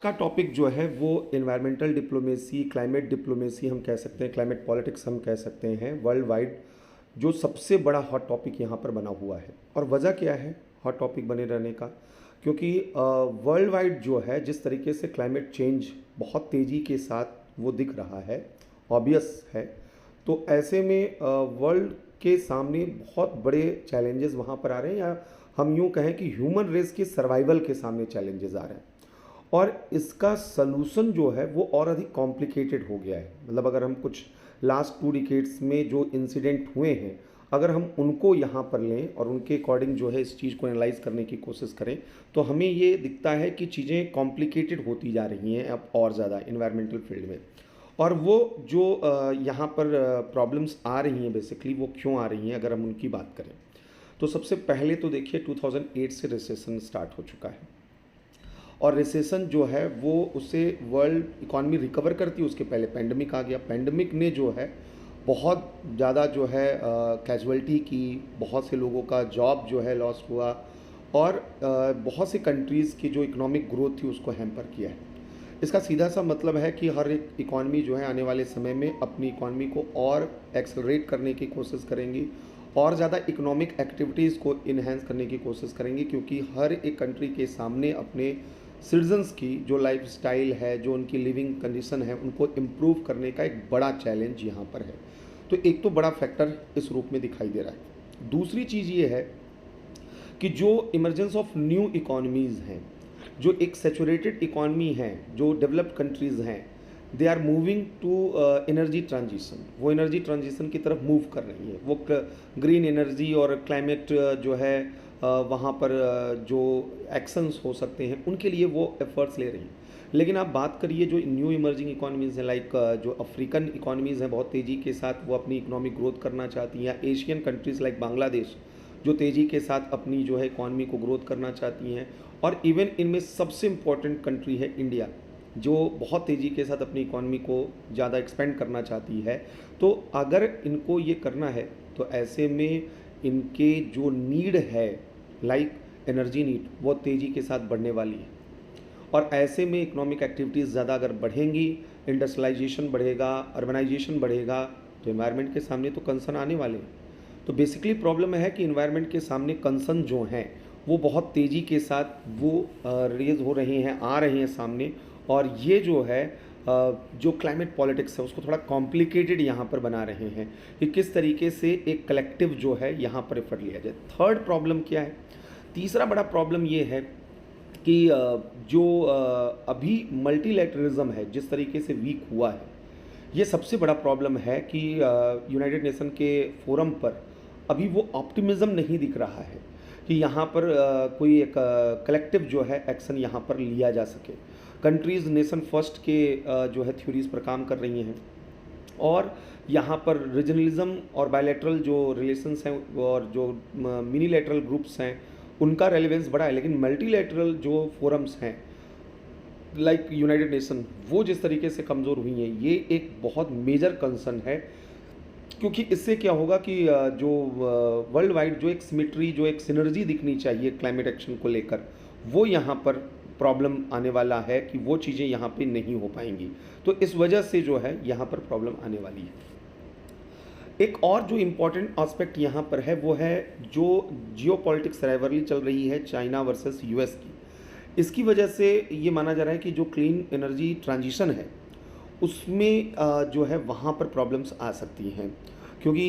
का टॉपिक जो है वो एनवायरमेंटल डिप्लोमेसी, क्लाइमेट डिप्लोमेसी हम कह सकते हैं, क्लाइमेट पॉलिटिक्स हम कह सकते हैं। वर्ल्ड वाइड जो सबसे बड़ा हॉट टॉपिक यहाँ पर बना हुआ है। और वजह क्या है हॉट टॉपिक बने रहने का? क्योंकि वर्ल्ड वाइड जो है जिस तरीके से क्लाइमेट चेंज बहुत तेज़ी के साथ वो दिख रहा है, ऑब्वियस है। तो ऐसे में वर्ल्ड के सामने बहुत बड़े चैलेंजेस वहाँ पर आ रहे हैं, या हम यूँ कहें कि ह्यूमन रेस के सर्वाइवल के सामने चैलेंजेस आ रहे हैं। और इसका सलूशन जो है वो और अधिक कॉम्प्लिकेटेड हो गया है। मतलब अगर हम कुछ लास्ट 2 डिकेड्स में जो इंसिडेंट हुए हैं, अगर हम उनको यहाँ पर लें और उनके अकॉर्डिंग जो है इस चीज़ को एनालाइज करने की कोशिश करें, तो हमें ये दिखता है कि चीज़ें कॉम्प्लिकेटेड होती जा रही हैं अब और ज़्यादा इन्वायरमेंटल फील्ड में। और वो जो यहाँ पर प्रॉब्लम्स आ रही हैं बेसिकली, वो क्यों आ रही हैं अगर हम उनकी बात करें, तो सबसे पहले तो देखिए 2008 से रिसेशन स्टार्ट हो चुका है। और रिसेशन जो है वो उससे वर्ल्ड इकॉनमी रिकवर करती है, उसके पहले पेंडेमिक आ गया। पेंडेमिक ने जो है बहुत ज़्यादा जो है कैजुअलिटी की, बहुत से लोगों का जॉब जो है लॉस हुआ, और बहुत सी कंट्रीज़ की जो इकोनॉमिक ग्रोथ थी उसको हैम्पर किया है। इसका सीधा सा मतलब है कि हर एक इकॉनमी जो है आने वाले समय में अपनी इकॉनमी को और एक्सेलरेट करने की कोशिश करेंगी, और ज़्यादा इकोनॉमिक एक्टिविटीज़ को इन्हेंस करने की कोशिश करेंगी, क्योंकि हर एक कंट्री के सामने अपने सिटीजन्स की जो लाइफ स्टाइल है, जो उनकी लिविंग कंडीशन है, उनको इम्प्रूव करने का एक बड़ा चैलेंज यहाँ पर है। तो एक तो बड़ा फैक्टर इस रूप में दिखाई दे रहा है। दूसरी चीज़ ये है कि जो इमरजेंस ऑफ न्यू इकॉनमीज़ हैं, जो एक सेचुरेटेड इकॉनमी है, जो डेवलप्ड कंट्रीज़ हैं, they are moving to energy transition. वो एनर्जी ट्रांजिशन की तरफ मूव कर रही है। वो ग्रीन एनर्जी और क्लाइमेट जो है वहाँ पर जो एक्शंस हो सकते हैं उनके लिए वो एफर्ट्स ले रही हैं। लेकिन आप बात करिए जो न्यू इमर्जिंग इकॉनमीज़ हैं, लाइक जो अफ्रीकन इकॉनमीज़ हैं, बहुत तेज़ी के साथ वो अपनी इकोनॉमिक ग्रोथ करना चाहती हैं, या एशियन कंट्रीज़ लाइक बांग्लादेश जो तेज़ी के साथ अपनी जो है इकॉनमी को ग्रोथ करना चाहती हैं। और इवन इनमें सबसे इम्पॉर्टेंट कंट्री है इंडिया, जो बहुत तेज़ी के साथ अपनी इकॉनमी को ज़्यादा एक्सपेंड करना चाहती है। तो अगर इनको ये करना है तो ऐसे में इनके जो नीड है, लाइक एनर्जी नीड, वो तेज़ी के साथ बढ़ने वाली है। और ऐसे में इकोनॉमिक एक्टिविटीज़ ज़्यादा अगर बढ़ेंगी, इंडस्ट्रियलाइजेशन बढ़ेगा, अर्बनाइजेशन बढ़ेगा, तो एनवायरनमेंट के सामने तो कंसर्न आने वाले हैं। तो बेसिकली प्रॉब्लम है कि एनवायरनमेंट के सामने कंसर्न जो हैं वो बहुत तेज़ी के साथ वो रेज हो रहे हैं, आ रहे हैं सामने। और ये जो है जो क्लाइमेट पॉलिटिक्स है उसको थोड़ा कॉम्प्लिकेटेड यहाँ पर बना रहे हैं कि किस तरीके से एक कलेक्टिव जो है यहाँ पर एफर्ट लिया जाए। थर्ड प्रॉब्लम क्या है? तीसरा बड़ा प्रॉब्लम ये है कि जो अभी मल्टीलैटरलिज्म है जिस तरीके से वीक हुआ है, ये सबसे बड़ा प्रॉब्लम है कि यूनाइटेड नेशन के फोरम पर अभी वो ऑप्टिमिज्म नहीं दिख रहा है कि यहाँ पर कोई एक कलेक्टिव जो है एक्शन यहाँ पर लिया जा सके। कंट्रीज़ नेशन फर्स्ट के जो है थ्योरीज पर काम कर रही हैं, और यहाँ पर रीजनलिज्म और बायलैटरल जो रिलेशंस हैं और जो मिनीलैटरल ग्रुप्स हैं उनका रेलेवेंस बढ़ा है। लेकिन मल्टीलैटरल जो फोरम्स हैं लाइक यूनाइटेड नेशन, वो जिस तरीके से कमज़ोर हुई हैं, ये एक बहुत मेजर कंसर्न है। क्योंकि इससे क्या होगा कि जो वर्ल्ड वाइड जो एक सिमेट्री, जो एक सिनर्जी दिखनी चाहिए क्लाइमेट एक्शन को लेकर, वो यहाँ पर प्रॉब्लम आने वाला है कि वो चीज़ें यहाँ पे नहीं हो पाएंगी। तो इस वजह से जो है यहाँ पर प्रॉब्लम आने वाली है। एक और जो इम्पॉर्टेंट एस्पेक्ट यहाँ पर है वो है जो जियो पॉलिटिक्स राइवलरी चल रही है चाइना वर्सेस यूएस की। इसकी वजह से ये माना जा रहा है कि जो क्लीन एनर्जी ट्रांजिशन है उसमें जो है वहाँ पर प्रॉब्लम्स आ सकती हैं, क्योंकि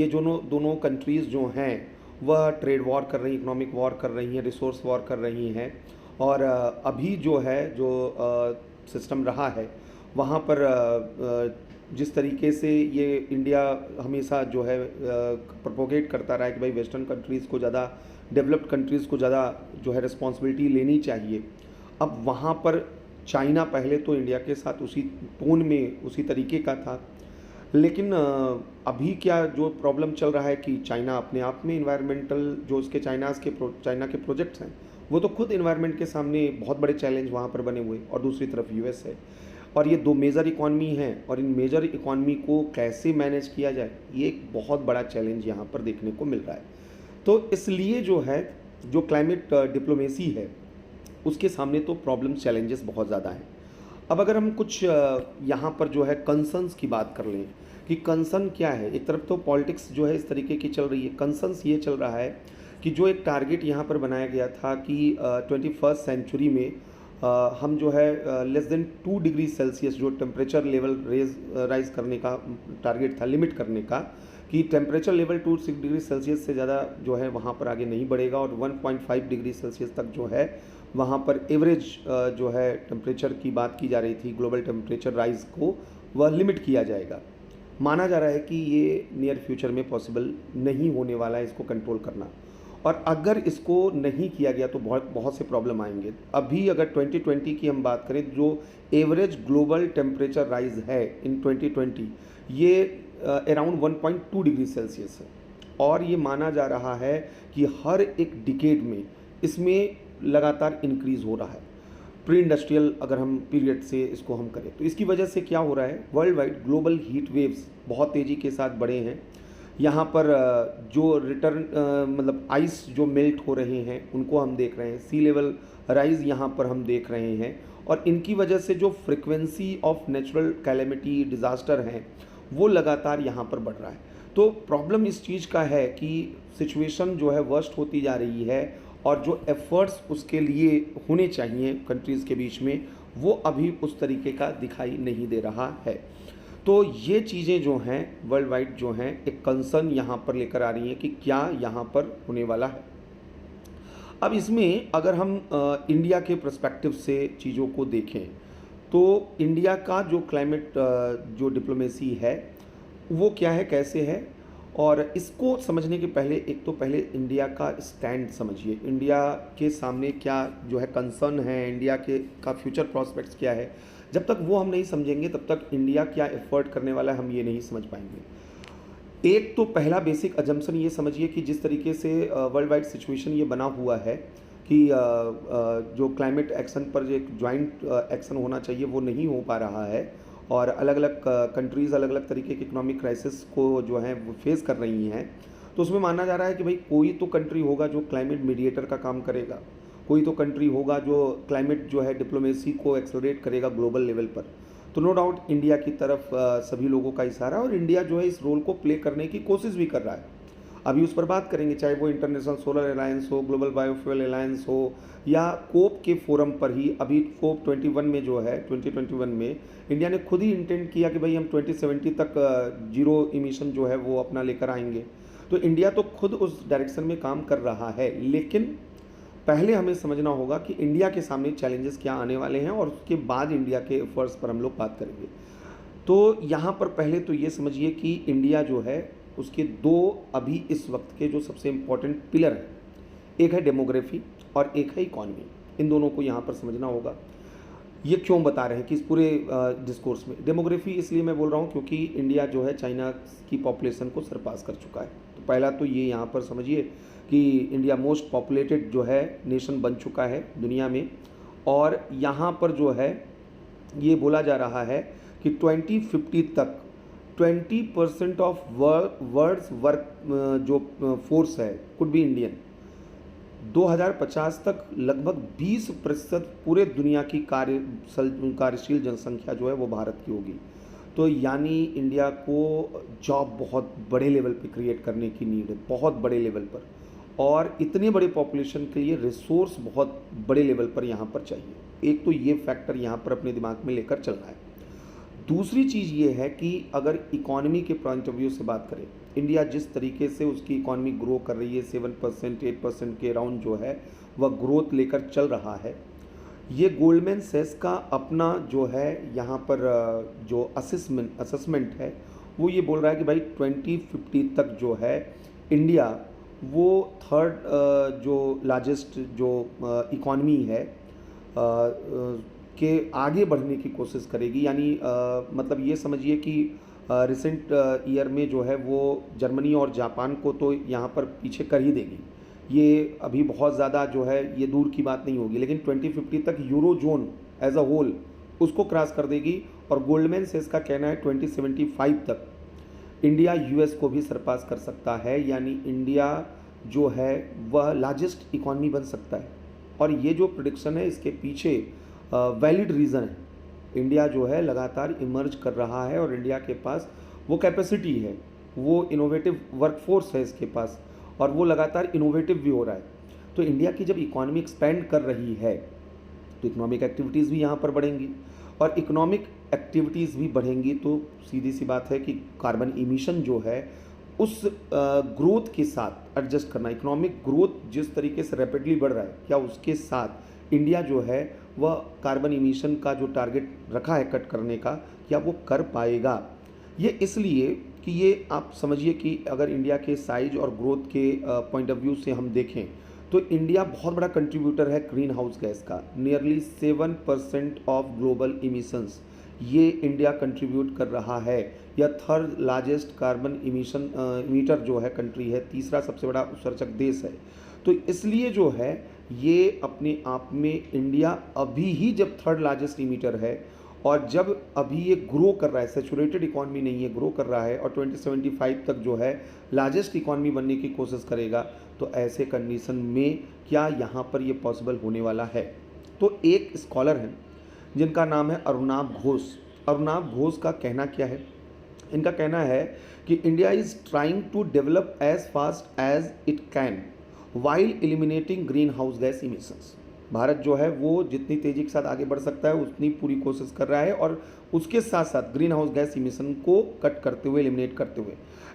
ये दोनों दोनों कंट्रीज़ जो हैं वह ट्रेड वॉर कर रही हैं, इकोनॉमिक वॉर कर रही हैं, रिसोर्स वॉर कर रही हैं। और अभी जो है जो सिस्टम रहा है वहाँ पर जिस तरीके से ये इंडिया हमेशा जो है प्रोपोगेट करता रहा है कि भाई वेस्टर्न कंट्रीज़ को ज़्यादा, डेवलप्ड कंट्रीज़ को ज़्यादा जो है रिस्पॉन्सिबिलिटी लेनी चाहिए। अब वहाँ पर चाइना पहले तो इंडिया के साथ उसी टोन में, उसी तरीके का था, लेकिन अभी क्या जो प्रॉब्लम चल रहा है कि चाइना अपने आप में इन्वायरमेंटल जो उसके चाइना के प्रोजेक्ट्स हैं वो तो खुद इन्वायरमेंट के सामने बहुत बड़े चैलेंज वहाँ पर बने हुए, और दूसरी तरफ यूएस है। और ये दो मेजर इकॉनमी हैं, और इन मेजर इकॉनमी को कैसे मैनेज किया जाए, ये एक बहुत बड़ा चैलेंज यहाँ पर देखने को मिल रहा है। तो इसलिए जो है जो क्लाइमेट डिप्लोमेसी है उसके सामने तो प्रॉब्लम चैलेंजेस बहुत ज़्यादा हैं। अब अगर हम कुछ यहाँ पर जो है कंसर्न्स की बात कर लें कि कंसर्न क्या है। एक तरफ तो पॉलिटिक्स जो है इस तरीके की चल रही है, कंसर्न्स ये चल रहा है कि जो एक टारगेट यहाँ पर बनाया गया था कि 21st सेंचुरी में हम जो है लेस देन 2 डिग्री सेल्सियस जो टेम्परेचर लेवल राइज करने का टारगेट था, लिमिट करने का, कि टेम्परेचर लेवल 2 डिग्री सेल्सियस से ज़्यादा जो है वहाँ पर आगे नहीं बढ़ेगा और 1.5 डिग्री सेल्सियस तक जो है वहाँ पर एवरेज जो है टेम्परेचर की बात की जा रही थी, ग्लोबल टेम्परेचर राइज को वह लिमिट किया जाएगा। माना जा रहा है कि ये नियर फ्यूचर में पॉसिबल नहीं होने वाला है इसको कंट्रोल करना, और अगर इसको नहीं किया गया तो बहुत बहुत से प्रॉब्लम आएंगे। अभी अगर 2020 की हम बात करें, जो एवरेज ग्लोबल टेम्परेचर राइज है इन 2020 ये अराउंड 1.2 डिग्री सेल्सियस है, और ये माना जा रहा है कि हर एक डिकेड में इसमें लगातार इंक्रीज़ हो रहा है। प्री इंडस्ट्रियल अगर हम पीरियड से इसको हम करें तो इसकी वजह से क्या हो रहा है, world wide global heat waves बहुत तेज़ी के साथ बढ़े हैं। यहाँ पर जो रिटर्न मतलब आइस जो मेल्ट हो रहे हैं उनको हम देख रहे हैं, सी लेवल राइज यहाँ पर हम देख रहे हैं, और इनकी वजह से जो frequency of natural calamity disaster हैं वो लगातार यहाँ पर बढ़ रहा है। तो प्रॉब्लम इस चीज़ का है कि सिचुएशन जो है वर्स्ट होती जा रही है, और जो एफर्ट्स उसके लिए होने चाहिए कंट्रीज़ के बीच में वो अभी उस तरीके का दिखाई नहीं दे रहा है। तो ये चीज़ें जो हैं वर्ल्ड वाइड जो हैं एक कंसर्न यहाँ पर लेकर आ रही हैं कि क्या यहाँ पर होने वाला है। अब इसमें अगर हम इंडिया के पर्सपेक्टिव से चीज़ों को देखें तो इंडिया का जो क्लाइमेट जो डिप्लोमेसी है वो क्या है, कैसे है, और इसको समझने के पहले एक तो पहले इंडिया का स्टैंड समझिए। इंडिया के सामने क्या जो है कंसर्न है, इंडिया के का फ्यूचर प्रॉस्पेक्ट्स क्या है। जब तक वो हम नहीं समझेंगे तब तक इंडिया क्या एफर्ट करने वाला है हम ये नहीं समझ पाएंगे। एक तो पहला बेसिक अजम्पशन ये समझिए कि जिस तरीके से वर्ल्ड वाइड सिचुएशन ये बना हुआ है कि जो क्लाइमेट एक्शन पर जो एक जॉइंट एक्शन होना चाहिए वो नहीं हो पा रहा है, और अलग अलग कंट्रीज़ अलग अलग तरीके के इकोनॉमिक क्राइसिस को जो है वो फेस कर रही हैं। तो उसमें माना जा रहा है कि भाई कोई तो कंट्री होगा जो क्लाइमेट मीडिएटर का काम करेगा, कोई तो कंट्री होगा जो क्लाइमेट जो है डिप्लोमेसी को एक्सेलरेट करेगा ग्लोबल लेवल पर। तो नो डाउट इंडिया की तरफ सभी लोगों का इशारा, और इंडिया जो है इस रोल को प्ले करने की कोशिश भी कर रहा है। अभी उस पर बात करेंगे, चाहे वो इंटरनेशनल सोलर अलायंस हो, ग्लोबल बायोफ्यूल अलायंस हो, या कोप के फोरम पर ही अभी कोप 21 में जो है 2021 में इंडिया ने खुद ही इंटेंट किया कि भाई हम 2070 तक जीरो इमिशन जो है वो अपना लेकर आएंगे। तो इंडिया तो खुद उस डायरेक्शन में काम कर रहा है, लेकिन पहले हमें समझना होगा कि इंडिया के सामने चैलेंजेस क्या आने वाले हैं, और उसके बाद इंडिया के एफर्ट्स पर हम लोग बात करेंगे। तो यहाँ पर पहले तो ये समझिए कि इंडिया जो है उसके दो अभी इस वक्त के जो सबसे इम्पोर्टेंट पिलर हैं, एक है डेमोग्राफी और एक है इकॉनमी। इन दोनों को यहाँ पर समझना होगा। ये क्यों बता रहे हैं कि इस पूरे डिस्कोर्स में डेमोग्राफी इसलिए मैं बोल रहा हूँ क्योंकि इंडिया जो है चाइना की पॉपुलेशन को सरपास कर चुका है। तो पहला तो ये यहाँ पर समझिए कि इंडिया मोस्ट पॉपुलेटेड जो है नेशन बन चुका है दुनिया में, और यहाँ पर जो है ये बोला जा रहा है कि 2050 तक 20% ऑफ वर्ल्ड्स वर्क जो फोर्स है कुड बी इंडियन। 2050 तक लगभग 20% पूरे दुनिया की कार्यशील जनसंख्या जो है वो भारत की होगी। तो यानी इंडिया को जॉब बहुत बड़े लेवल पे क्रिएट करने की नीड है, बहुत बड़े लेवल पर, और इतने बड़े पॉपुलेशन के लिए रिसोर्स बहुत बड़े लेवल पर यहाँ पर चाहिए। एक तो ये फैक्टर यहाँ पर अपने दिमाग में लेकर चलना है। दूसरी चीज़ ये है कि अगर इकॉनमी के पॉइंट ऑफ व्यू से बात करें, इंडिया जिस तरीके से उसकी इकॉनमी ग्रो कर रही है 7% 8% के अराउंड जो है वह ग्रोथ लेकर चल रहा है। ये गोल्डमैन सैक्स का अपना जो है यहाँ पर जो असेसमेंट है वो ये बोल रहा है कि भाई 2050 तक जो है इंडिया वो थर्ड जो लार्जेस्ट जो इकॉनमी है के आगे बढ़ने की कोशिश करेगी। यानी मतलब ये समझिए कि रिसेंट ईयर में जो है वो जर्मनी और जापान को तो यहाँ पर पीछे कर ही देगी। ये अभी बहुत ज़्यादा जो है ये दूर की बात नहीं होगी, लेकिन 2050 तक euro zone as a whole उसको क्रॉस कर देगी। और गोल्डमैन सैक्स का कहना है 2075 तक इंडिया यूएस को भी सरपास कर सकता है। यानी इंडिया जो है वह लार्जेस्ट इकॉनमी बन सकता है। और ये जो प्रिडिक्शन है इसके पीछे वैलिड रीज़न है। इंडिया जो है लगातार इमर्ज कर रहा है और इंडिया के पास वो कैपेसिटी है, वो इनोवेटिव वर्कफोर्स है इसके पास, और वो लगातार इनोवेटिव भी हो रहा है। तो इंडिया की जब इकॉनमी एक्सपेंड कर रही है तो इकोनॉमिक एक्टिविटीज़ भी यहाँ पर बढ़ेंगी, और इकोनॉमिक एक्टिविटीज़ भी बढ़ेंगी तो सीधी सी बात है कि कार्बन इमिशन जो है उस ग्रोथ के साथ एडजस्ट करना, इकोनॉमिक ग्रोथ जिस तरीके से रैपिडली बढ़ रहा है क्या उसके साथ इंडिया जो है वह कार्बन इमिशन का जो टारगेट रखा है कट करने का, क्या वो कर पाएगा। ये इसलिए कि ये आप समझिए कि अगर इंडिया के साइज और ग्रोथ के पॉइंट ऑफ व्यू से हम देखें तो इंडिया बहुत बड़ा कंट्रीब्यूटर है ग्रीन हाउस गैस का, नियरली 7% ऑफ ग्लोबल इमिशंस ये इंडिया कंट्रीब्यूट कर रहा है, या third largest carbon emission emitter जो है कंट्री है, तीसरा सबसे बड़ा उत्सर्जक देश है। तो इसलिए जो है ये अपने आप में इंडिया अभी ही जब थर्ड लार्जेस्ट इमीटर है और जब अभी ये ग्रो कर रहा है, सैचुरेटेड इकॉनमी नहीं है, ग्रो कर रहा है और 2075 तक जो है लार्जेस्ट इकॉनमी बनने की कोशिश करेगा, तो ऐसे कंडीशन में क्या यहाँ पर ये पॉसिबल होने वाला है। तो एक स्कॉलर हैं जिनका नाम है अरुणाभ घोष। अरुणाभ घोष का कहना क्या है, इनका कहना है कि India is trying to develop as fast as it can while eliminating greenhouse gas emissions. Bharat जो है वो जितनी तेज़ी के साथ आगे बढ़ सकता है उतनी पूरी कोशिश कर रहा है, और उसके साथ साथ ग्रीन हाउस गैस इमिशन को कट करते हुए, एलिमिनेट करते हुए।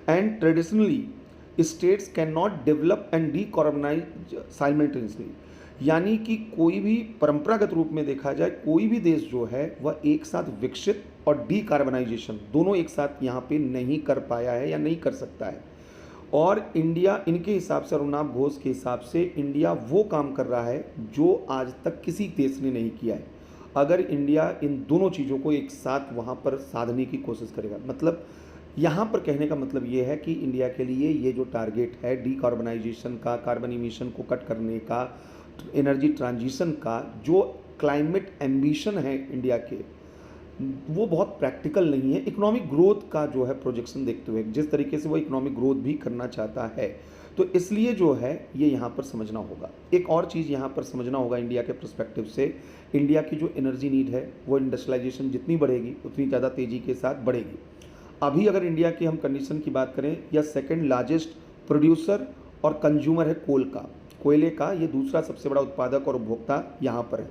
And traditionally states can not develop and decarbonise simultaneously, यानी कि कोई भी परंपरागत रूप में देखा जाए कोई भी देश जो है वह एक साथ विकसित और डीकार्बनाइजेशन दोनों एक साथ यहाँ पे नहीं कर पाया है या नहीं कर सकता है। और इंडिया, इनके हिसाब से, अरुणाभ घोष के हिसाब से, इंडिया वो काम कर रहा है जो आज तक किसी देश ने नहीं किया है। अगर इंडिया इन दोनों चीज़ों को एक साथ वहाँ पर साधने की कोशिश करेगा, मतलब यहाँ पर कहने का मतलब ये है कि इंडिया के लिए ये जो टारगेट है डीकार्बनाइजेशन का, कार्बन इमिशन को कट करने का, एनर्जी ट्रांजिशन का, जो क्लाइमेट एम्बिशन है इंडिया के, वो बहुत प्रैक्टिकल नहीं है इकोनॉमिक ग्रोथ का जो है प्रोजेक्शन देखते हुए, जिस तरीके से वो इकोनॉमिक ग्रोथ भी करना चाहता है। तो इसलिए जो है ये यहाँ पर समझना होगा। एक और चीज़ यहाँ पर समझना होगा इंडिया के पर्सपेक्टिव से, इंडिया की जो एनर्जी नीड है वो इंडस्ट्रियलाइजेशन जितनी बढ़ेगी उतनी ज़्यादा तेज़ी के साथ बढ़ेगी। अभी अगर इंडिया की हम कंडीशन की बात करें, या सेकेंड लार्जेस्ट प्रोड्यूसर और कंज्यूमर है कोल का, कोयले का ये दूसरा सबसे बड़ा उत्पादक और उपभोक्ता यहाँ पर है,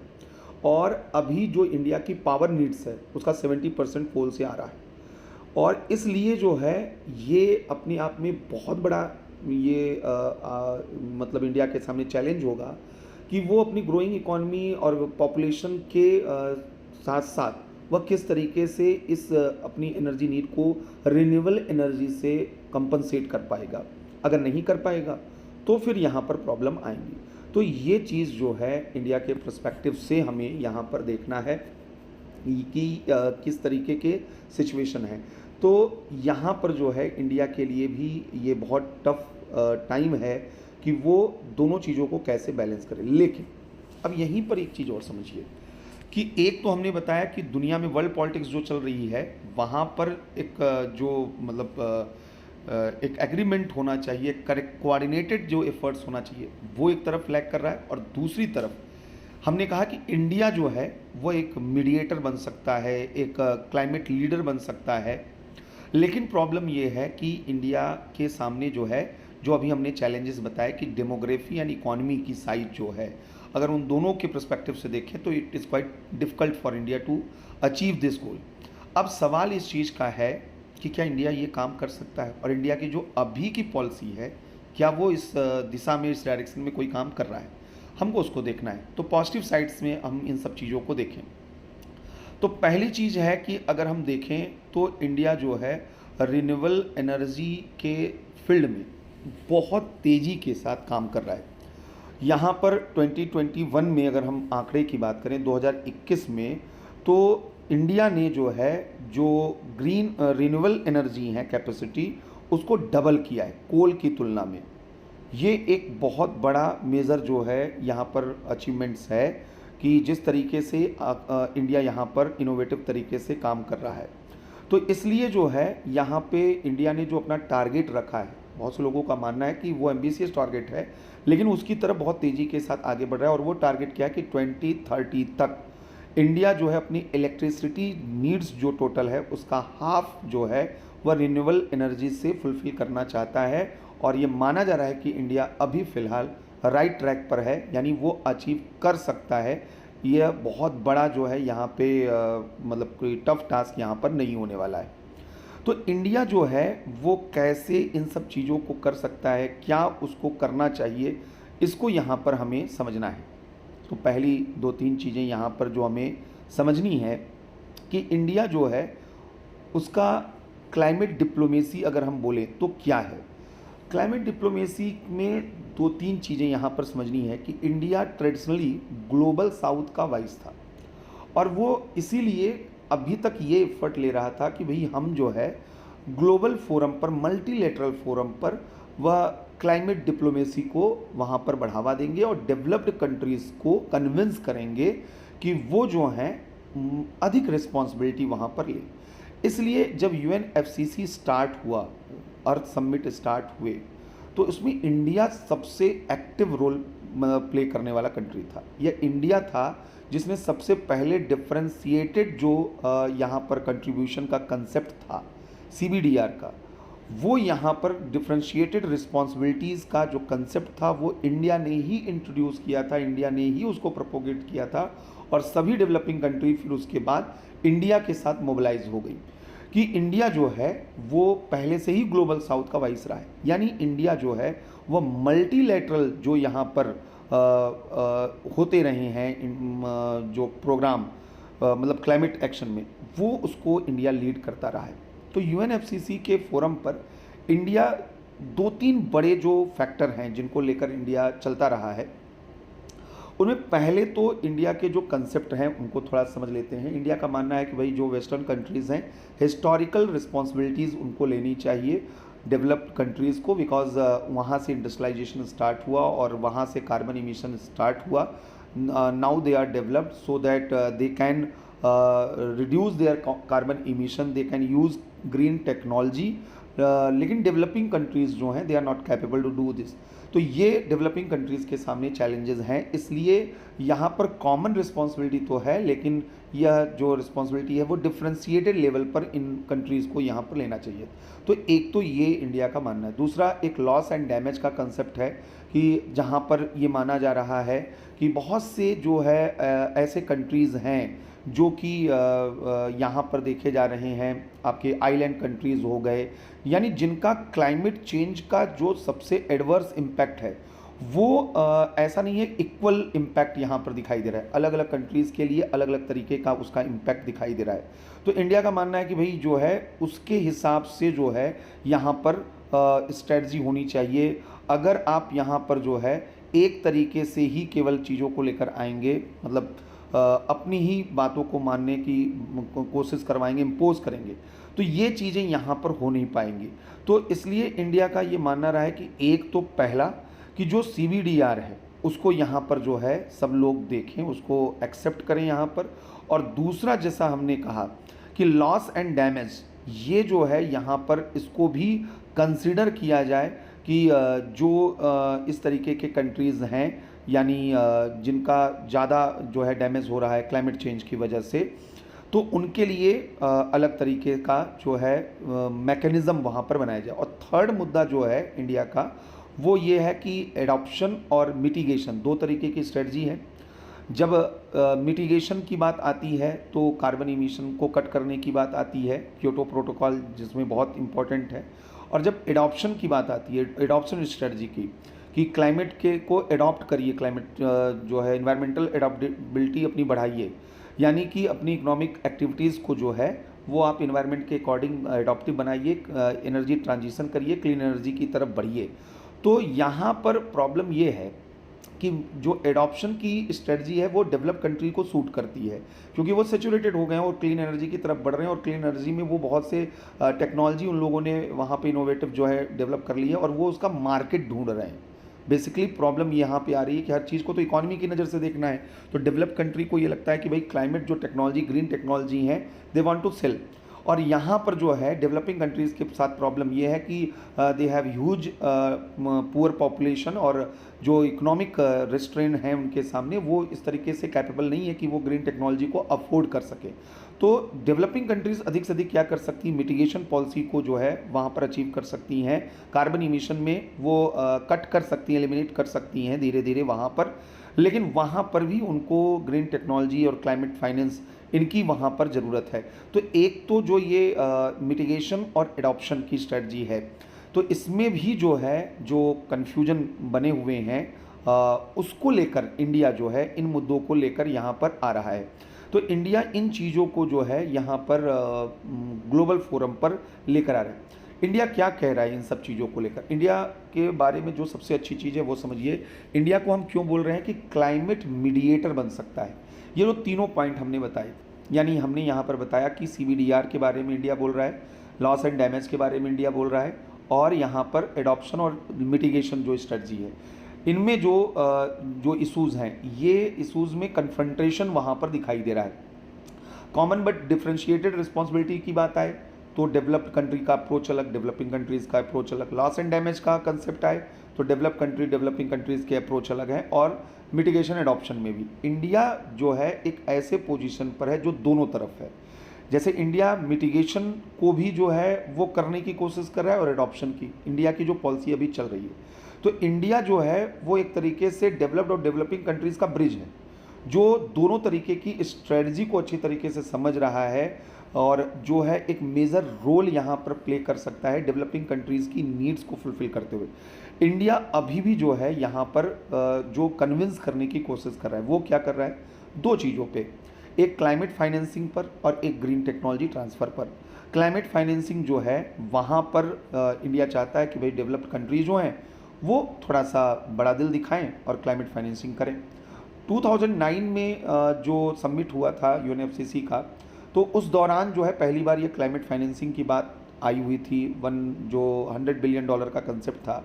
और अभी जो इंडिया की पावर नीड्स है उसका 70% कोल से आ रहा है। और इसलिए जो है ये अपने आप में बहुत बड़ा ये मतलब इंडिया के सामने चैलेंज होगा कि वो अपनी ग्रोइंग इकॉनमी और पॉपुलेशन के साथ साथ वह किस तरीके से इस अपनी एनर्जी नीड को रिन्यूएबल एनर्जी से कंपनसेट कर पाएगा। अगर नहीं कर पाएगा तो फिर यहाँ पर प्रॉब्लम आएंगी। तो ये चीज़ जो है इंडिया के पर्सपेक्टिव से हमें यहाँ पर देखना है कि किस तरीके के सिचुएशन है। तो यहाँ पर जो है इंडिया के लिए भी ये बहुत टफ टाइम है कि वो दोनों चीज़ों को कैसे बैलेंस करें। लेकिन अब यहीं पर एक चीज़ और समझिए कि एक तो हमने बताया कि दुनिया में वर्ल्ड पॉलिटिक्स जो चल रही है वहाँ पर एक जो मतलब एक एग्रीमेंट होना चाहिए, करेक्ट कोऑर्डिनेटेड जो एफर्ट्स होना चाहिए, वो एक तरफ लैग कर रहा है, और दूसरी तरफ हमने कहा कि इंडिया जो है वो एक मीडिएटर बन सकता है, एक क्लाइमेट लीडर बन सकता है। लेकिन प्रॉब्लम ये है कि इंडिया के सामने जो है, जो अभी हमने चैलेंजेस बताए कि डेमोग्राफी एंड इकॉनमी की साइज जो है, अगर उन दोनों के पर्सपेक्टिव से देखें तो it is quite difficult for India to achieve this goal. अब सवाल इस चीज़ का है कि क्या इंडिया ये काम कर सकता है, और इंडिया की जो अभी की पॉलिसी है क्या वो इस दिशा में, इस डायरेक्शन में कोई काम कर रहा है, हमको उसको देखना है। तो पॉजिटिव साइड्स में हम इन सब चीज़ों को देखें तो पहली चीज़ है कि अगर हम देखें तो इंडिया जो है रिन्यूएबल एनर्जी के फील्ड में बहुत तेज़ी के साथ काम कर रहा है। यहाँ पर 2021 में अगर हम आंकड़े की बात करें 2021 में, तो इंडिया ने जो है जो ग्रीन रिन्यूएबल एनर्जी है कैपेसिटी उसको डबल किया है कोल की तुलना में। ये एक बहुत बड़ा मेज़र जो है यहाँ पर अचीवमेंट्स है कि जिस तरीके से इंडिया यहाँ पर इनोवेटिव तरीके से काम कर रहा है। तो इसलिए जो है यहाँ पे इंडिया ने जो अपना टारगेट रखा है, बहुत से लोगों का मानना है कि वो एम्बिशियस टारगेट है, लेकिन उसकी तरफ बहुत तेज़ी के साथ आगे बढ़ रहा है और वो टारगेट क्या है कि 2030 तक इंडिया जो है अपनी इलेक्ट्रिसिटी नीड्स जो टोटल है उसका हाफ जो है वह रिन्यूएबल एनर्जी से फुलफ़िल करना चाहता है। और ये माना जा रहा है कि इंडिया अभी फ़िलहाल राइट ट्रैक पर है, यानी वो अचीव कर सकता है। यह बहुत बड़ा जो है यहाँ पे मतलब कोई टफ टास्क यहाँ पर नहीं होने वाला है। तो इंडिया जो है वो कैसे इन सब चीज़ों को कर सकता है, क्या उसको करना चाहिए, इसको यहाँ पर हमें समझना है। तो पहली 2-3 चीज़ें यहाँ पर जो हमें समझनी है कि इंडिया जो है उसका क्लाइमेट डिप्लोमेसी अगर हम बोलें तो क्या है। क्लाइमेट डिप्लोमेसी में 2-3 चीज़ें यहाँ पर समझनी है कि इंडिया ट्रेडिशनली ग्लोबल साउथ का वॉइस था और वो इसीलिए अभी तक ये एफर्ट ले रहा था कि भाई हम जो है ग्लोबल फोरम पर, मल्टीलेटरल फोरम पर वह क्लाइमेट डिप्लोमेसी को वहाँ पर बढ़ावा देंगे और डेवलप्ड कंट्रीज़ को कन्विंस करेंगे कि वो जो हैं अधिक रिस्पॉन्सिबिलिटी वहाँ पर ले। इसलिए जब UNFCCC स्टार्ट हुआ, अर्थ समिट स्टार्ट हुए, तो उसमें इंडिया सबसे एक्टिव रोल प्ले करने वाला कंट्री था। यह इंडिया था जिसने सबसे पहले डिफ्रेंशिएटेड जो यहाँ पर कंट्रीब्यूशन का कंसेप्ट था CBDR का, वो यहाँ पर डिफ्रेंशिएटेड रिस्पॉन्सिबिलिटीज़ का जो कंसेप्ट था वो इंडिया ने ही इंट्रोड्यूस किया था, इंडिया ने ही उसको प्रोपोगेट किया था और सभी डेवलपिंग कंट्री फिर उसके बाद इंडिया के साथ मोबिलाइज हो गई कि इंडिया जो है वो पहले से ही ग्लोबल साउथ का वाइस रहा है। यानी इंडिया जो है वो मल्टीलेटरल जो यहाँ पर होते रहे हैं जो प्रोग्राम मतलब क्लाइमेट एक्शन में, वो उसको इंडिया लीड करता रहा है। तो UNFCCC के फोरम पर इंडिया 2-3 बड़े जो फैक्टर हैं जिनको लेकर इंडिया चलता रहा है, उनमें पहले तो इंडिया के जो कंसेप्ट हैं उनको थोड़ा समझ लेते हैं। इंडिया का मानना है कि भाई जो वेस्टर्न कंट्रीज़ हैं हिस्टोरिकल रिस्पॉन्सिबिलिटीज़ उनको लेनी चाहिए डेवलप्ड कंट्रीज़ को, बिकॉज वहाँ से इंडस्ट्रियलाइजेशन स्टार्ट हुआ और वहाँ से कार्बन इमिशन स्टार्ट हुआ। Now they are developed so that they can reduce their carbon emission, they can use green technology. लेकिन डेवलपिंग कंट्रीज़ जो हैं they are not capable to do this. तो ये डेवलपिंग कंट्रीज़ के सामने challenges हैं, इसलिए यहाँ पर कॉमन रिस्पॉन्सिबिलिटी तो है, लेकिन यह जो रिस्पॉन्सिबिलिटी है वो डिफ्रेंशिएटेड लेवल पर इन कंट्रीज़ को यहाँ पर लेना चाहिए। तो एक तो ये इंडिया का मानना है। दूसरा एक लॉस एंड डैमेज का कंसेप्ट है कि जहाँ पर ये माना जा रहा है कि बहुत से जो है ऐसे कंट्रीज़ हैं जो कि यहाँ पर देखे जा रहे हैं, आपके आइलैंड कंट्रीज़ हो गए, यानी जिनका क्लाइमेट चेंज का जो सबसे एडवर्स इम्पैक्ट है वो ऐसा नहीं है इक्वल इम्पैक्ट यहाँ पर दिखाई दे रहा है। अलग अलग कंट्रीज़ के लिए अलग अलग तरीके का उसका इम्पैक्ट दिखाई दे रहा है। तो इंडिया का मानना है कि भाई जो है उसके हिसाब से जो है यहाँ पर स्ट्रेटजी होनी चाहिए। अगर आप यहाँ पर जो है एक तरीके से ही केवल चीज़ों को लेकर आएंगे, मतलब अपनी ही बातों को मानने की कोशिश करवाएंगे, इम्पोज करेंगे, तो ये चीज़ें यहाँ पर हो नहीं पाएंगी। तो इसलिए इंडिया का ये मानना रहा है कि एक तो पहला कि जो CBDR है उसको यहाँ पर जो है सब लोग देखें, उसको एक्सेप्ट करें यहाँ पर। और दूसरा जैसा हमने कहा कि लॉस एंड डैमेज, ये जो है यहाँ पर इसको भी कंसिडर किया जाए कि जो इस तरीके के कंट्रीज़ हैं यानी जिनका ज़्यादा जो है डैमेज हो रहा है क्लाइमेट चेंज की वजह से, तो उनके लिए अलग तरीके का जो है मैकेनिज़्म वहाँ पर बनाया जाए। और थर्ड मुद्दा जो है इंडिया का वो ये है कि एडॉप्शन और मिटिगेशन, दो तरीके की स्ट्रेटजी है। जब मिटिगेशन की बात आती है तो कार्बन इमिशन को कट करने की बात आती है, क्योटो प्रोटोकॉल जिसमें बहुत इम्पॉर्टेंट है। और जब एडॉप्शन की बात आती है, एडॉप्शन स्ट्रेटजी की, कि क्लाइमेट के को एडॉप्ट करिए, क्लाइमेट जो है इन्वायरमेंटल एडॉप्टेबिलिटी अपनी बढ़ाइए, यानी कि अपनी इकोनॉमिक एक्टिविटीज़ को जो है वो आप इन्वायरमेंट के अकॉर्डिंग एडॉप्टिव बनाइए, एनर्जी ट्रांजिशन करिए, क्लीन एनर्जी की तरफ बढ़िए। तो यहाँ पर प्रॉब्लम ये है कि जो एडॉप्शन की स्ट्रेटजी है वो डेवलप कंट्री को सूट करती है, क्योंकि वो सेचुरेटेड हो गए हैं और क्लीन एनर्जी की तरफ बढ़ रहे हैं, और क्लीन एनर्जी में वो बहुत से टेक्नोलॉजी उन लोगों ने वहाँ पे इनोवेटिव जो है डेवलप कर ली है और वो उसका मार्केट ढूंढ रहे हैं। बेसिकली प्रॉब्लम यहाँ पे आ रही है कि हर चीज़ को तो इकोनॉमी की नज़र से देखना है। तो डेवलप कंट्री को ये लगता है कि भाई क्लाइमेट जो टेक्नोलॉजी, ग्रीन टेक्नोलॉजी है, दे वांट टू सेल, और यहाँ पर जो है डेवलपिंग कंट्रीज़ के साथ प्रॉब्लम ये है कि they have huge poor population, और जो इकोनॉमिक रिस्ट्रेन है उनके सामने, वो इस तरीके से कैपेबल नहीं है कि वो ग्रीन टेक्नोलॉजी को अफोर्ड कर सके। तो डेवलपिंग कंट्रीज़ अधिक से अधिक क्या कर सकती हैं, मिटिगेशन पॉलिसी को जो है वहाँ पर अचीव कर सकती हैं, कार्बन इमिशन में वो कट कर सकती हैं, एलिमिनेट कर सकती हैं धीरे धीरे वहाँ पर। लेकिन वहाँ पर भी उनको ग्रीन टेक्नोलॉजी और क्लाइमेट फाइनेंस इनकी वहाँ पर ज़रूरत है। तो एक तो जो ये मिटिगेशन और एडॉप्शन की स्ट्रेटजी है, तो इसमें भी जो है जो कन्फ्यूजन बने हुए हैं उसको लेकर इंडिया जो है इन मुद्दों को लेकर यहाँ पर आ रहा है। तो इंडिया इन चीज़ों को जो है यहाँ पर ग्लोबल फोरम पर लेकर आ रहा है। इंडिया क्या कह रहा है इन सब चीज़ों को लेकर? इंडिया के बारे में जो सबसे अच्छी चीज़ है वो समझिए, इंडिया को हम क्यों बोल रहे हैं कि क्लाइमेट मीडिएटर बन सकता है। ये जो तीनों पॉइंट हमने बताए, यानी हमने यहाँ पर बताया कि CBDR के बारे में इंडिया बोल रहा है, लॉस एंड डैमेज के बारे में इंडिया बोल रहा है, और यहाँ पर एडॉप्शन और मिटिगेशन जो स्ट्रेटजी है, इनमें जो इशूज़ हैं, ये इशूज़ में कन्फ्रंटेशन वहाँ पर दिखाई दे रहा है। कॉमन बट डिफ्रेंशिएटेड रिस्पॉन्सिबिलिटी की बात आए तो डेवलप्ड कंट्री का अप्रोच अलग, डेवलपिंग कंट्रीज़ का अप्रोच अलग। लॉस एंड डैमेज का कंसेप्ट आए तो डेवलप कंट्री डेवलपिंग कंट्रीज़ के अप्रोच अलग है, और मिटिगेशन एडॉप्शन में भी इंडिया जो है एक ऐसे पोजीशन पर है जो दोनों तरफ है। जैसे इंडिया मिटिगेशन को भी जो है वो करने की कोशिश कर रहा है, और एडॉप्शन की इंडिया की जो पॉलिसी अभी चल रही है, तो इंडिया जो है वो एक तरीके से डेवलप्ड और डेवलपिंग कंट्रीज़ का ब्रिज है, जो दोनों तरीके की स्ट्रेटजी को अच्छी तरीके से समझ रहा है, और जो है एक मेजर रोल यहाँ पर प्ले कर सकता है डेवलपिंग कंट्रीज़ की नीड्स को फुलफिल करते हुए। इंडिया अभी भी जो है यहाँ पर जो कन्विंस करने की कोशिश कर रहा है, वो क्या कर रहा है, दो चीज़ों पे, एक क्लाइमेट फाइनेंसिंग पर और एक ग्रीन टेक्नोलॉजी ट्रांसफ़र पर। क्लाइमेट फाइनेंसिंग जो है वहाँ पर इंडिया चाहता है कि भाई डेवलप्ड कंट्रीज जो हैं वो थोड़ा सा बड़ा दिल दिखाएं और क्लाइमेट फाइनेंसिंग करें। 2009 में जो समिट हुआ था UNFCCC का, तो उस दौरान जो है पहली बार ये क्लाइमेट फाइनेंसिंग की बात आई हुई थी। जो $100 बिलियन का कंसेप्ट था,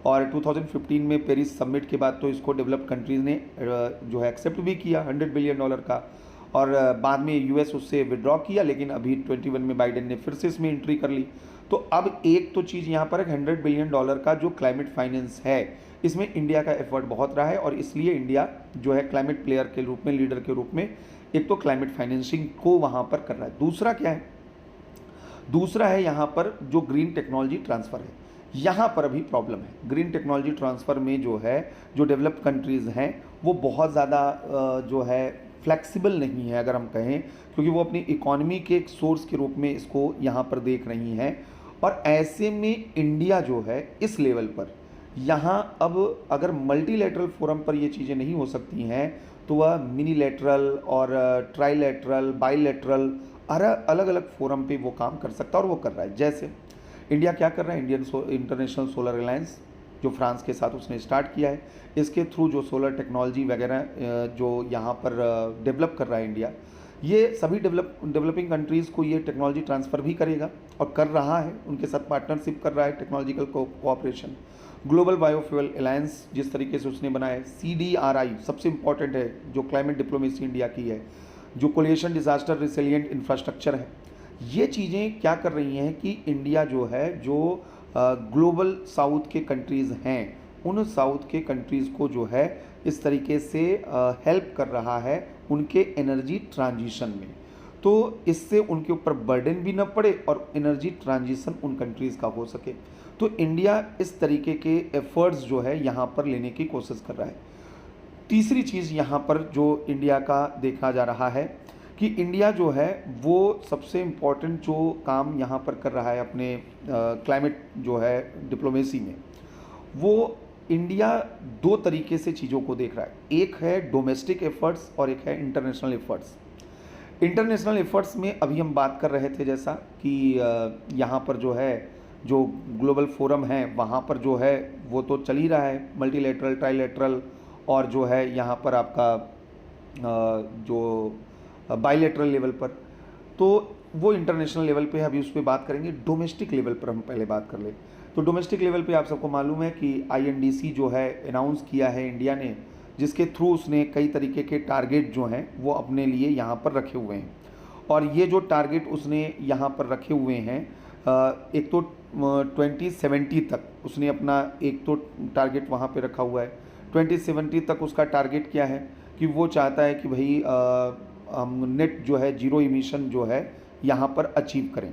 और 2015 में पेरिस समिट के बाद तो इसको डेवलप्ड कंट्रीज़ ने जो है एक्सेप्ट भी किया $100 बिलियन का, और बाद में US उससे विड्रॉ किया, लेकिन अभी 21 में बाइडेन ने फिर से इसमें एंट्री कर ली। तो अब एक तो चीज़ यहाँ पर एक $100 बिलियन का जो क्लाइमेट फाइनेंस है, इसमें इंडिया का एफर्ट बहुत रहा है, और इसलिए इंडिया जो है क्लाइमेट प्लेयर के रूप में, लीडर के रूप में एक तो क्लाइमेट फाइनेंसिंग को वहाँ पर कर रहा है। दूसरा क्या है, दूसरा है यहाँ पर जो ग्रीन टेक्नोलॉजी ट्रांसफ़र है, यहाँ पर अभी प्रॉब्लम है। ग्रीन टेक्नोलॉजी ट्रांसफ़र में जो है जो डेवलप्ड कंट्रीज़ हैं वो बहुत ज़्यादा जो है फ्लेक्सिबल नहीं है अगर हम कहें, क्योंकि वो अपनी इकोनॉमी के एक सोर्स के रूप में इसको यहाँ पर देख रही हैं। और ऐसे में इंडिया जो है इस लेवल पर यहाँ अब अगर मल्टीलेटरल फोरम पर ये चीज़ें नहीं हो सकती हैं, तो वह मिनीलेटरल और ट्राईलेटरल, बाईलेटरल अलग अलग फोरम पे वो काम कर सकता है, और वो कर रहा है। जैसे इंडिया क्या कर रहा है, इंटरनेशनल सोलर अलायंस जो फ्रांस के साथ उसने स्टार्ट किया है, इसके थ्रू जो सोलर टेक्नोलॉजी वगैरह जो यहाँ पर डेवलप कर रहा है इंडिया, ये सभी डेवलपिंग कंट्रीज़ को ये टेक्नोलॉजी ट्रांसफ़र भी करेगा और कर रहा है, उनके साथ पार्टनरशिप कर रहा है, technological cooperation. Global biofuel alliance जिस तरीके से उसने बनाया है, CDRI सबसे इंपॉर्टेंट है, जो क्लाइमेट डिप्लोमेसी इंडिया की है, जो कोलिएशन डिज़ास्टर रिसिलिएंट इंफ्रास्ट्रक्चर है, ये चीज़ें क्या कर रही हैं कि इंडिया जो है जो ग्लोबल साउथ के कंट्रीज़ हैं, उन साउथ के कंट्रीज़ को जो है इस तरीके से हेल्प कर रहा है उनके एनर्जी ट्रांजिशन में, तो इससे उनके ऊपर बर्डन भी न पड़े और एनर्जी ट्रांजिशन उन कंट्रीज़ का हो सके। तो इंडिया इस तरीके के एफर्ट्स जो है यहाँ पर लेने की कोशिश कर रहा है। तीसरी चीज़ यहाँ पर जो इंडिया का देखा जा रहा है कि इंडिया जो है वो सबसे इम्पॉर्टेंट जो काम यहाँ पर कर रहा है अपने क्लाइमेट जो है डिप्लोमेसी में, वो इंडिया दो तरीके से चीज़ों को देख रहा है। एक है डोमेस्टिक एफर्ट्स और एक है इंटरनेशनल एफर्ट्स। इंटरनेशनल एफर्ट्स में अभी हम बात कर रहे थे जैसा कि यहाँ पर जो है जो ग्लोबल फोरम है वहाँ पर जो है वो तो चल ही रहा है, मल्टीलेटरल, ट्राईलेटरल, और जो है यहाँ पर आपका जो बाईलेटरल लेवल पर, तो वो इंटरनेशनल लेवल पे अभी उस पर बात करेंगे। डोमेस्टिक लेवल पर हम पहले बात कर ले तो डोमेस्टिक लेवल पे आप सबको मालूम है कि INDC जो है अनाउंस किया है इंडिया ने, जिसके थ्रू उसने कई तरीके के टारगेट जो हैं वो अपने लिए यहाँ पर रखे हुए हैं, और ये जो टारगेट उसने यहाँ पर रखे हुए हैं, एक तो 2070 तक उसने अपना एक तो टारगेट वहाँ पे रखा हुआ है। 2070 तक उसका टारगेट क्या है कि वो चाहता है कि भाई हम नेट जो है जीरो इमिशन जो है यहाँ पर अचीव करें।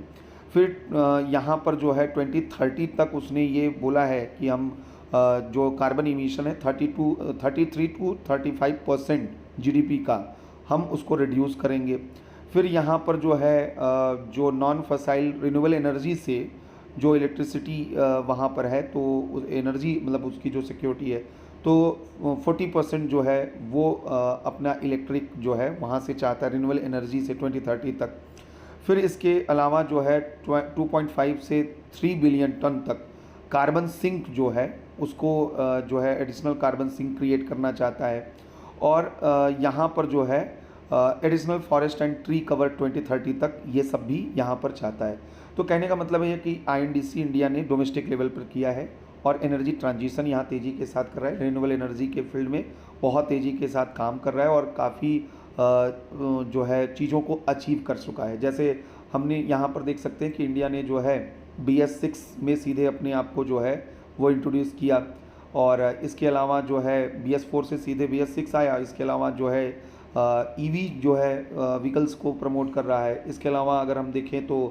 फिर यहाँ पर जो है 2030 तक उसने ये बोला है कि हम जो कार्बन इमिशन है 33 टू 35% जीडीपी का हम उसको रिड्यूस करेंगे। फिर यहाँ पर जो है जो नॉन फसाइल रिन्यूएबल एनर्जी से जो इलेक्ट्रिसिटी वहाँ पर है, तो एनर्जी मतलब उसकी जो सिक्योरिटी है, तो 40% जो है वो अपना इलेक्ट्रिक जो है वहाँ से चाहता है रिन्यूएबल एनर्जी से 2030 तक। फिर इसके अलावा जो है 2.5 से 3 बिलियन टन तक कार्बन सिंक जो है उसको जो है एडिशनल कार्बन सिंक क्रिएट करना चाहता है। और यहाँ पर जो है additional forest and tree cover 2030 तक ये सब भी यहाँ पर चाहता है। तो कहने का मतलब है कि आईएनडीसी इंडिया ने डोमेस्टिक लेवल पर किया है और एनर्जी ट्रांजिशन यहाँ तेज़ी के साथ कर रहा है, रिन्यूएबल एनर्जी के फील्ड में बहुत तेज़ी के साथ काम कर रहा है और काफ़ी जो है चीज़ों को अचीव कर चुका है। जैसे हमने यहाँ पर देख सकते हैं कि इंडिया ने जो है BS6 में सीधे अपने आप को जो है वो इंट्रोड्यूस किया, और इसके अलावा जो है BS4 से सीधे BS6 आया। इसके अलावा जो है EV जो है व्हीकल्स को प्रमोट कर रहा है। इसके अलावा अगर हम देखें तो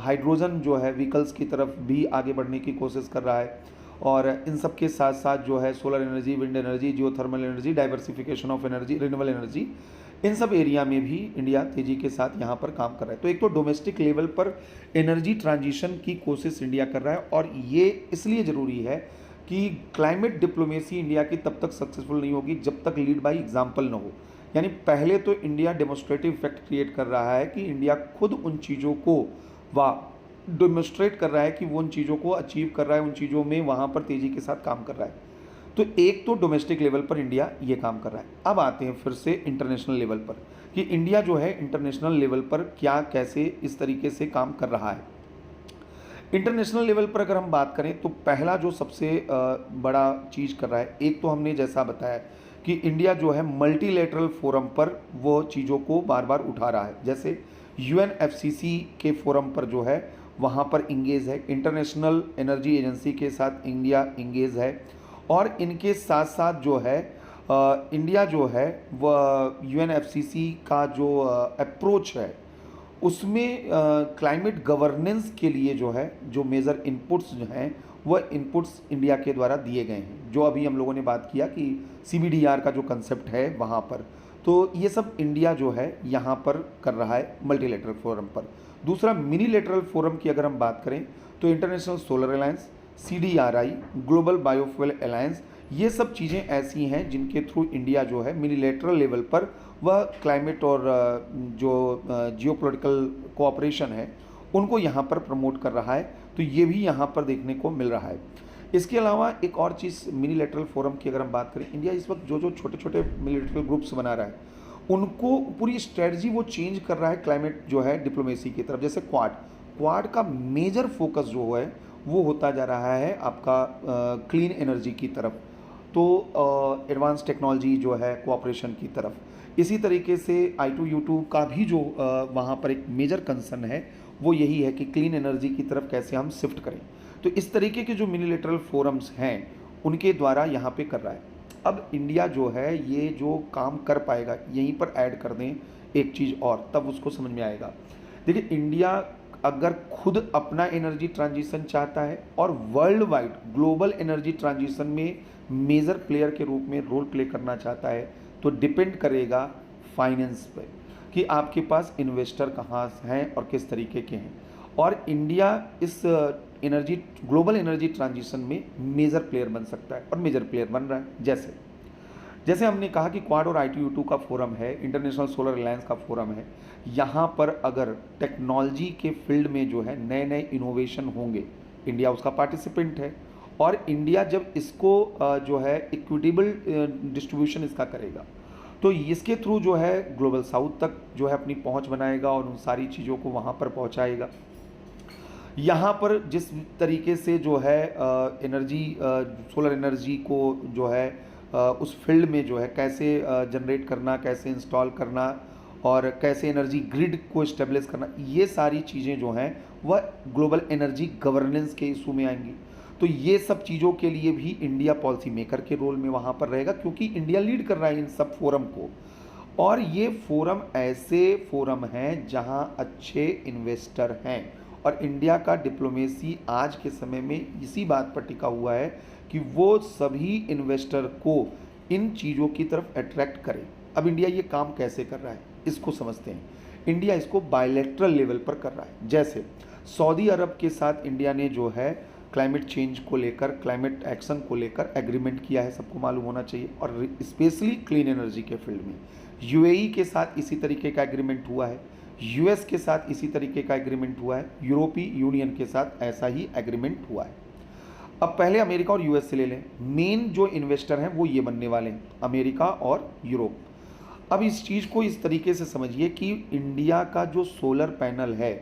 हाइड्रोजन जो है व्हीकल्स की तरफ भी आगे बढ़ने की कोशिश कर रहा है। और इन सब के साथ साथ जो है solar energy, wind energy, geothermal energy, diversification of energy, renewable energy, इन सब एरिया में भी इंडिया तेज़ी के साथ यहाँ पर काम कर रहा है। तो एक तो डोमेस्टिक लेवल पर एनर्जी ट्रांजिशन की कोशिश इंडिया कर रहा है, और ये इसलिए ज़रूरी है कि क्लाइमेट डिप्लोमेसी इंडिया की तब तक सक्सेसफुल नहीं होगी जब तक लीड बाय एग्जाम्पल न हो। यानी पहले तो इंडिया डेमोस्ट्रेटिव इफेक्ट क्रिएट कर रहा है कि इंडिया खुद उन चीज़ों को डेमोस्ट्रेट कर रहा है कि वो उन चीज़ों को अचीव कर रहा है, उन चीज़ों में वहाँ पर तेज़ी के साथ काम कर रहा है। तो एक तो डोमेस्टिक लेवल पर इंडिया ये काम कर रहा है। अब आते हैं फिर से इंटरनेशनल लेवल पर कि इंडिया जो है इंटरनेशनल लेवल पर क्या कैसे इस तरीके से काम कर रहा है। इंटरनेशनल लेवल पर अगर हम बात करें तो पहला जो सबसे बड़ा चीज़ कर रहा है, एक तो हमने जैसा बताया कि इंडिया जो है मल्टीलेटरल फोरम पर वो चीज़ों को बार बार उठा रहा है। जैसे UNFCCC के फोरम पर जो है वहाँ पर इंगेज है, इंटरनेशनल एनर्जी एजेंसी के साथ इंडिया इंगेज है, और इनके साथ साथ जो है इंडिया जो है वह UNFCCC का जो अप्रोच है उसमें क्लाइमेट गवर्नेंस के लिए जो है जो मेजर इनपुट्स जो हैं वह इनपुट्स इंडिया के द्वारा दिए गए हैं। जो अभी हम लोगों ने बात किया कि CBDR का जो कंसेप्ट है वहाँ पर, तो ये सब इंडिया जो है यहाँ पर कर रहा है मल्टीलेटरल फोरम पर। दूसरा मिनीलेटरल फोरम की अगर हम बात करें तो international solar alliance, CDRI, global biofuel alliance, ये सब चीज़ें ऐसी हैं जिनके थ्रू इंडिया जो है मिनीलेटरल लेवल पर वह क्लाइमेट और जो जियोपॉलिटिकल कोऑपरेशन है उनको यहाँ पर प्रमोट कर रहा है। तो ये भी यहाँ पर देखने को मिल रहा है। इसके अलावा एक और चीज़ मिनीलेटरल फोरम की अगर हम बात करें, इंडिया इस वक्त जो छोटे छोटे मिनीलेटरल ग्रुप्स बना रहा है उनको पूरी स्ट्रेटजी वो चेंज कर रहा है क्लाइमेट जो है डिप्लोमेसी की तरफ। जैसे क्वाड का मेजर फोकस जो है वो होता जा रहा है आपका क्लीन एनर्जी की तरफ, तो एडवांस टेक्नोलॉजी जो है कोऑपरेशन की तरफ। इसी तरीके से I2U2 का भी जो वहाँ पर एक मेजर कंसर्न है वो यही है कि क्लीन एनर्जी की तरफ कैसे हम शिफ्ट करें। तो इस तरीके के जो मिनीलेटरल फोरम्स हैं उनके द्वारा यहाँ पे कर रहा है। अब इंडिया जो है ये जो काम कर पाएगा, यहीं पर ऐड कर दें एक चीज़ और, तब उसको समझ में आएगा। देखिए इंडिया अगर खुद अपना एनर्जी ट्रांजिशन चाहता है और world wide global energy transition में मेजर प्लेयर के रूप में रोल प्ले करना चाहता है, तो डिपेंड करेगा फाइनेंस पे कि आपके पास इन्वेस्टर कहाँ हैं और किस तरीके के हैं। और इंडिया इस एनर्जी ग्लोबल एनर्जी ट्रांजिशन में मेजर प्लेयर बन सकता है और मेजर प्लेयर बन रहा है। जैसे हमने कहा कि क्वाड और I2U2 का फोरम है, इंटरनेशनल सोलर अलायंस का फोरम है। यहाँ पर अगर टेक्नोलॉजी के फील्ड में जो है नए नए इनोवेशन होंगे, इंडिया उसका पार्टिसिपेंट है, और इंडिया जब इसको जो है इक्विटेबल डिस्ट्रीब्यूशन इसका करेगा तो इसके थ्रू जो है ग्लोबल साउथ तक जो है अपनी पहुँच बनाएगा और उन सारी चीज़ों को वहाँ पर पहुँचाएगा। यहाँ पर जिस तरीके से जो है एनर्जी सोलर एनर्जी को जो है उस फील्ड में जो है कैसे जनरेट करना, कैसे इंस्टॉल करना और कैसे एनर्जी ग्रिड को इस्टेब्लिश करना, ये सारी चीज़ें जो हैं वह ग्लोबल एनर्जी गवर्नेंस के इशू में आएंगी। तो ये सब चीज़ों के लिए भी इंडिया पॉलिसी मेकर के रोल में वहाँ पर रहेगा, क्योंकि इंडिया लीड कर रहा है इन सब फोरम को। और ये फोरम ऐसे फोरम हैं जहाँ अच्छे इन्वेस्टर हैं, और इंडिया का डिप्लोमेसी आज के समय में इसी बात पर टिका हुआ है कि वो सभी इन्वेस्टर को इन चीज़ों की तरफ अट्रैक्ट करे। अब इंडिया ये काम कैसे कर रहा है इसको समझते हैं। इंडिया इसको बायलैटरल लेवल पर कर रहा है। जैसे सऊदी अरब के साथ इंडिया ने जो है क्लाइमेट चेंज को लेकर, क्लाइमेट एक्शन को लेकर एग्रीमेंट किया है, सबको मालूम होना चाहिए, और स्पेशली क्लीन एनर्जी के फील्ड में। यूएई के साथ इसी तरीके का एग्रीमेंट हुआ है, यूएस के साथ इसी तरीके का एग्रीमेंट हुआ है, यूरोपीय यूनियन के साथ ऐसा ही एग्रीमेंट हुआ है। अब पहले अमेरिका और यूएस से ले लें। मेन जो इन्वेस्टर हैं वो ये बनने वाले हैं, अमेरिका और यूरोप। अब इस चीज़ को इस तरीके से समझिए कि इंडिया का जो सोलर पैनल है,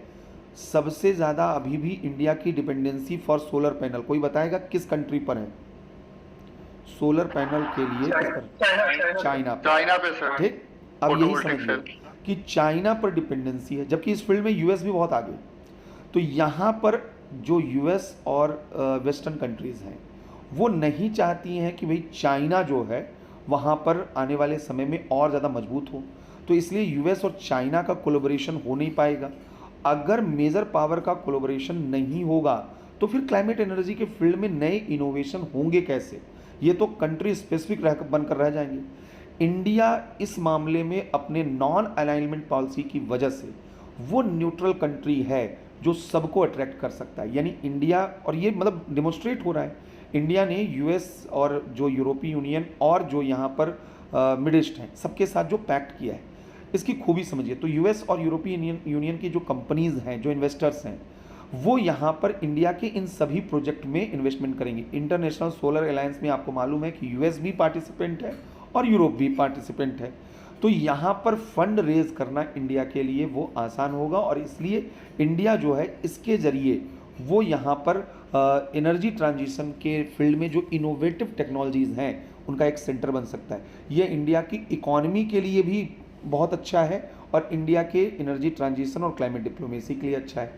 सबसे ज़्यादा अभी भी इंडिया की डिपेंडेंसी फॉर सोलर पैनल, कोई बताएगा किस कंट्री पर है सोलर पैनल के लिए? किस पर? चाइना पे सर। ठीक, अब यही समझिए कि चाइना पर डिपेंडेंसी है, जबकि इस फील्ड में यूएस भी बहुत आगे। तो यहाँ पर जो यूएस और वेस्टर्न कंट्रीज़ हैं वो नहीं चाहती हैं कि भाई चाइना जो है वहाँ पर आने वाले समय में और ज़्यादा मजबूत हो, तो इसलिए यूएस और चाइना का कोलैबोरेशन हो नहीं पाएगा। अगर मेजर पावर का कोलैबोरेशन नहीं होगा तो फिर क्लाइमेट एनर्जी के फील्ड में नए इनोवेशन होंगे कैसे? ये तो कंट्री स्पेसिफिक बनकर रह जाएंगे। इंडिया इस मामले में अपने नॉन अलाइनमेंट पॉलिसी की वजह से वो न्यूट्रल कंट्री है जो सबको अट्रैक्ट कर सकता है। यानी इंडिया, और ये मतलब डिमोन्स्ट्रेट हो रहा है, इंडिया ने यूएस और जो यूरोपीय यूनियन और जो यहाँ पर मिडिल ईस्ट हैं सबके साथ जो पैक्ट किया है, इसकी खूबी समझिए। तो यूएस और यूरोपीय यूनियन की जो कंपनीज़ हैं, जो इन्वेस्टर्स हैं, वो यहाँ पर इंडिया के इन सभी प्रोजेक्ट में इन्वेस्टमेंट करेंगे। इंटरनेशनल सोलर अलायंस में आपको मालूम है कि यूएस भी पार्टिसिपेंट है और यूरोप भी पार्टिसिपेंट है। तो यहाँ पर फंड रेज करना इंडिया के लिए वो आसान होगा, और इसलिए इंडिया जो है इसके ज़रिए वो यहाँ पर एनर्जी ट्रांजिशन के फील्ड में जो इनोवेटिव टेक्नोलॉजीज़ हैं उनका एक सेंटर बन सकता है। ये इंडिया की इकॉनमी के लिए भी बहुत अच्छा है और इंडिया के एनर्जी ट्रांजिशन और क्लाइमेट डिप्लोमेसी के लिए अच्छा है।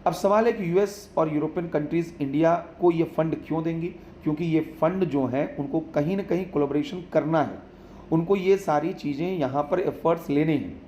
अब सवाल है कि यूएस और यूरोपियन कंट्रीज़ इंडिया को ये फंड क्यों देंगी? क्योंकि ये फंड जो है उनको कहीं ना कहीं कोलैबोरेशन करना है, उनको ये सारी चीज़ें यहाँ पर एफर्ट्स लेने हैं,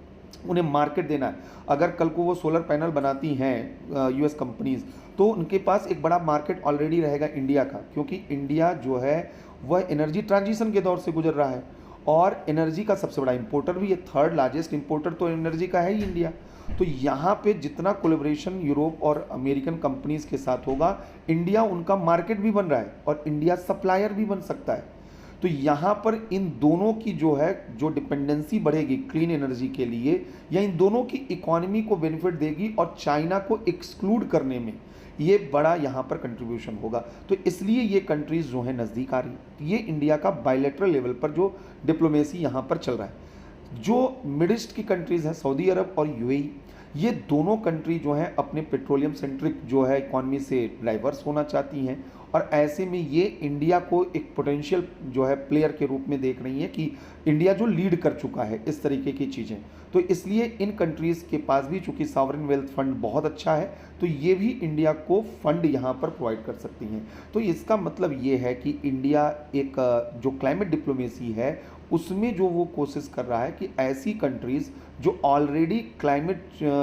उन्हें मार्केट देना है। अगर कल को वो सोलर पैनल बनाती हैं यूएस कंपनीज़, तो उनके पास एक बड़ा मार्केट ऑलरेडी रहेगा इंडिया का, क्योंकि इंडिया जो है वह एनर्जी ट्रांजिशन के दौर से गुजर रहा है और एनर्जी का सबसे बड़ा इंपोर्टर भी है। थर्ड लार्जेस्ट इंपोर्टर तो एनर्जी का है ही इंडिया। तो यहाँ पे जितना कोलैबोरेशन यूरोप और अमेरिकन कंपनीज़ के साथ होगा, इंडिया उनका मार्केट भी बन रहा है और इंडिया सप्लायर भी बन सकता है। तो यहाँ पर इन दोनों की जो है जो डिपेंडेंसी बढ़ेगी क्लीन एनर्जी के लिए, या इन दोनों की इकोनॉमी को बेनिफिट देगी और चाइना को एक्सक्लूड करने में ये बड़ा यहाँ पर कंट्रीब्यूशन होगा। तो इसलिए ये कंट्रीज़ जो हैं नज़दीक आ रही। ये इंडिया का बायलैटरल लेवल पर जो डिप्लोमेसी यहाँ पर चल रहा है। जो मिडिल ईस्ट की कंट्रीज़ हैं, सऊदी अरब और यूएई, ये दोनों कंट्री जो हैं अपने पेट्रोलियम सेंट्रिक जो है इकॉनमी से डाइवर्स होना चाहती हैं, और ऐसे में ये इंडिया को एक पोटेंशियल जो है प्लेयर के रूप में देख रही हैं कि इंडिया जो लीड कर चुका है इस तरीके की चीज़ें। तो इसलिए इन कंट्रीज़ के पास भी चूंकि सॉवरेन वेल्थ फंड बहुत अच्छा है, तो ये भी इंडिया को फंड यहाँ पर प्रोवाइड कर सकती हैं। तो इसका मतलब ये है कि इंडिया एक जो क्लाइमेट डिप्लोमेसी है उसमें जो वो कोशिश कर रहा है कि ऐसी कंट्रीज़ जो ऑलरेडी क्लाइमेट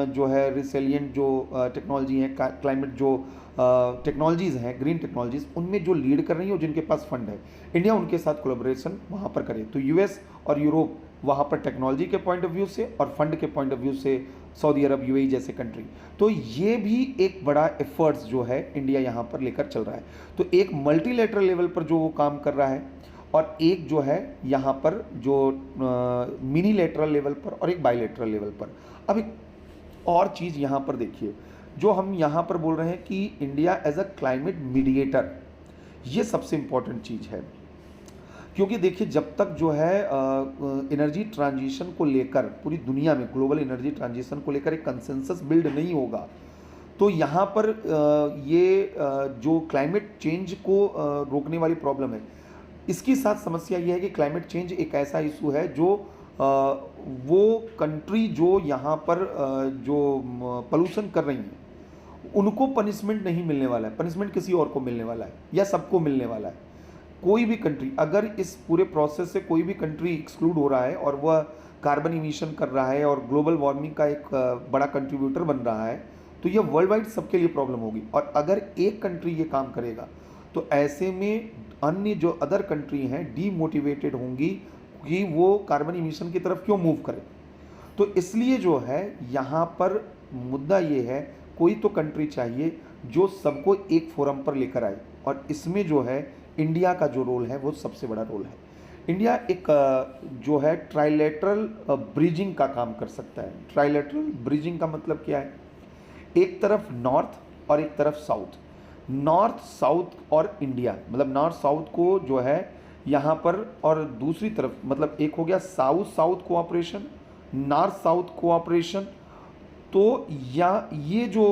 जो है रिसिलिएंट जो टेक्नोलॉजी है, क्लाइमेट जो टेक्नोलॉजीज़ हैं, ग्रीन टेक्नोलॉजीज़, उनमें जो लीड कर रही है और जिनके पास फंड है, इंडिया उनके साथ कोलैबोरेशन वहाँ पर करे। तो यूएस और यूरोप वहाँ पर टेक्नोलॉजी के पॉइंट ऑफ व्यू से और फंड के पॉइंट ऑफ व्यू से सऊदी अरब, यूएई जैसे कंट्री। तो ये भी एक बड़ा एफर्ट्स जो है इंडिया यहाँ पर लेकर चल रहा है। तो एक मल्टीलेटरल लेवल पर जो वो काम कर रहा है, और एक जो है यहाँ पर जो मिनी लेटरल लेवल पर और एक बाईलेटरल लेवल पर। अब एक और चीज़ यहाँ पर देखिए, जो हम यहाँ पर बोल रहे हैं कि India as a climate mediator, ये सबसे इम्पॉर्टेंट चीज़ है। क्योंकि देखिए जब तक जो है एनर्जी ट्रांजिशन को लेकर पूरी दुनिया में ग्लोबल एनर्जी ट्रांजिशन को लेकर एक कंसेंसस बिल्ड नहीं होगा, तो यहाँ पर ये जो क्लाइमेट चेंज को रोकने वाली प्रॉब्लम है, इसके साथ समस्या ये है कि क्लाइमेट चेंज एक ऐसा इशू है जो वो कंट्री जो यहाँ पर जो पोल्यूशन कर रही हैं उनको पनिशमेंट नहीं मिलने वाला है, पनिशमेंट किसी और को मिलने वाला है या सबको मिलने वाला है। कोई भी कंट्री अगर इस पूरे प्रोसेस से कोई भी कंट्री एक्सक्लूड हो रहा है और वह कार्बन इमिशन कर रहा है और ग्लोबल वार्मिंग का एक बड़ा कंट्रीब्यूटर बन रहा है, तो यह वर्ल्ड वाइड सबके लिए प्रॉब्लम होगी। और अगर एक कंट्री ये काम करेगा तो ऐसे में अन्य जो अदर कंट्री हैं डीमोटिवेटेड होंगी कि वो कार्बन इमिशन की तरफ क्यों मूव करें। तो इसलिए जो है यहाँ पर मुद्दा ये है, कोई तो कंट्री चाहिए जो सबको एक फोरम पर लेकर आए, और इसमें जो है इंडिया का जो रोल है वो सबसे बड़ा रोल है। इंडिया एक जो है ट्राइलेटरल ब्रिजिंग का काम कर सकता है। ट्राइलेटरल ब्रिजिंग का मतलब क्या है, एक तरफ नॉर्थ और एक तरफ साउथ, नॉर्थ साउथ और इंडिया, मतलब नॉर्थ साउथ को जो है यहाँ पर, और दूसरी तरफ मतलब एक हो गया south south cooperation, north south cooperation. तो या ये जो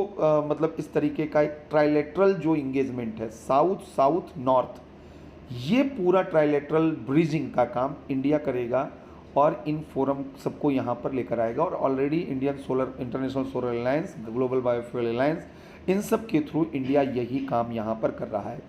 मतलब इस तरीके का एक ट्राइलेटरल जो इंगेजमेंट है साउथ साउथ नॉर्थ, ये पूरा ट्राइलेटरल ब्रिजिंग का काम इंडिया करेगा और इन फोरम सबको यहाँ पर लेकर आएगा। और already Indian solar international solar alliance, global biofuel alliance, इन सब के थ्रू इंडिया यही काम यहाँ पर कर रहा है।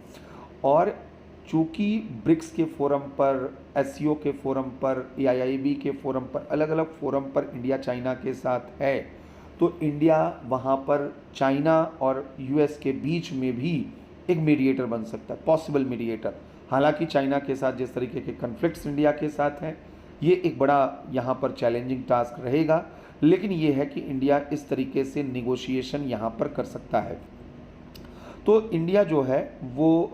और चूँकि ब्रिक्स के फोरम पर, एससीओ के फोरम पर, AIIB के फोरम पर, अलग अलग फोरम पर इंडिया चाइना के साथ है, तो इंडिया वहाँ पर चाइना और US के बीच में भी एक मीडिएटर बन सकता है, पॉसिबल मीडिएटर। हालांकि चाइना के साथ जिस तरीके के कन्फ्लिक्ट्स इंडिया के साथ हैं, ये एक बड़ा यहाँ पर चैलेंजिंग टास्क रहेगा, लेकिन ये है कि इंडिया इस तरीके से निगोशिएशन यहाँ पर कर सकता है। तो इंडिया जो है वो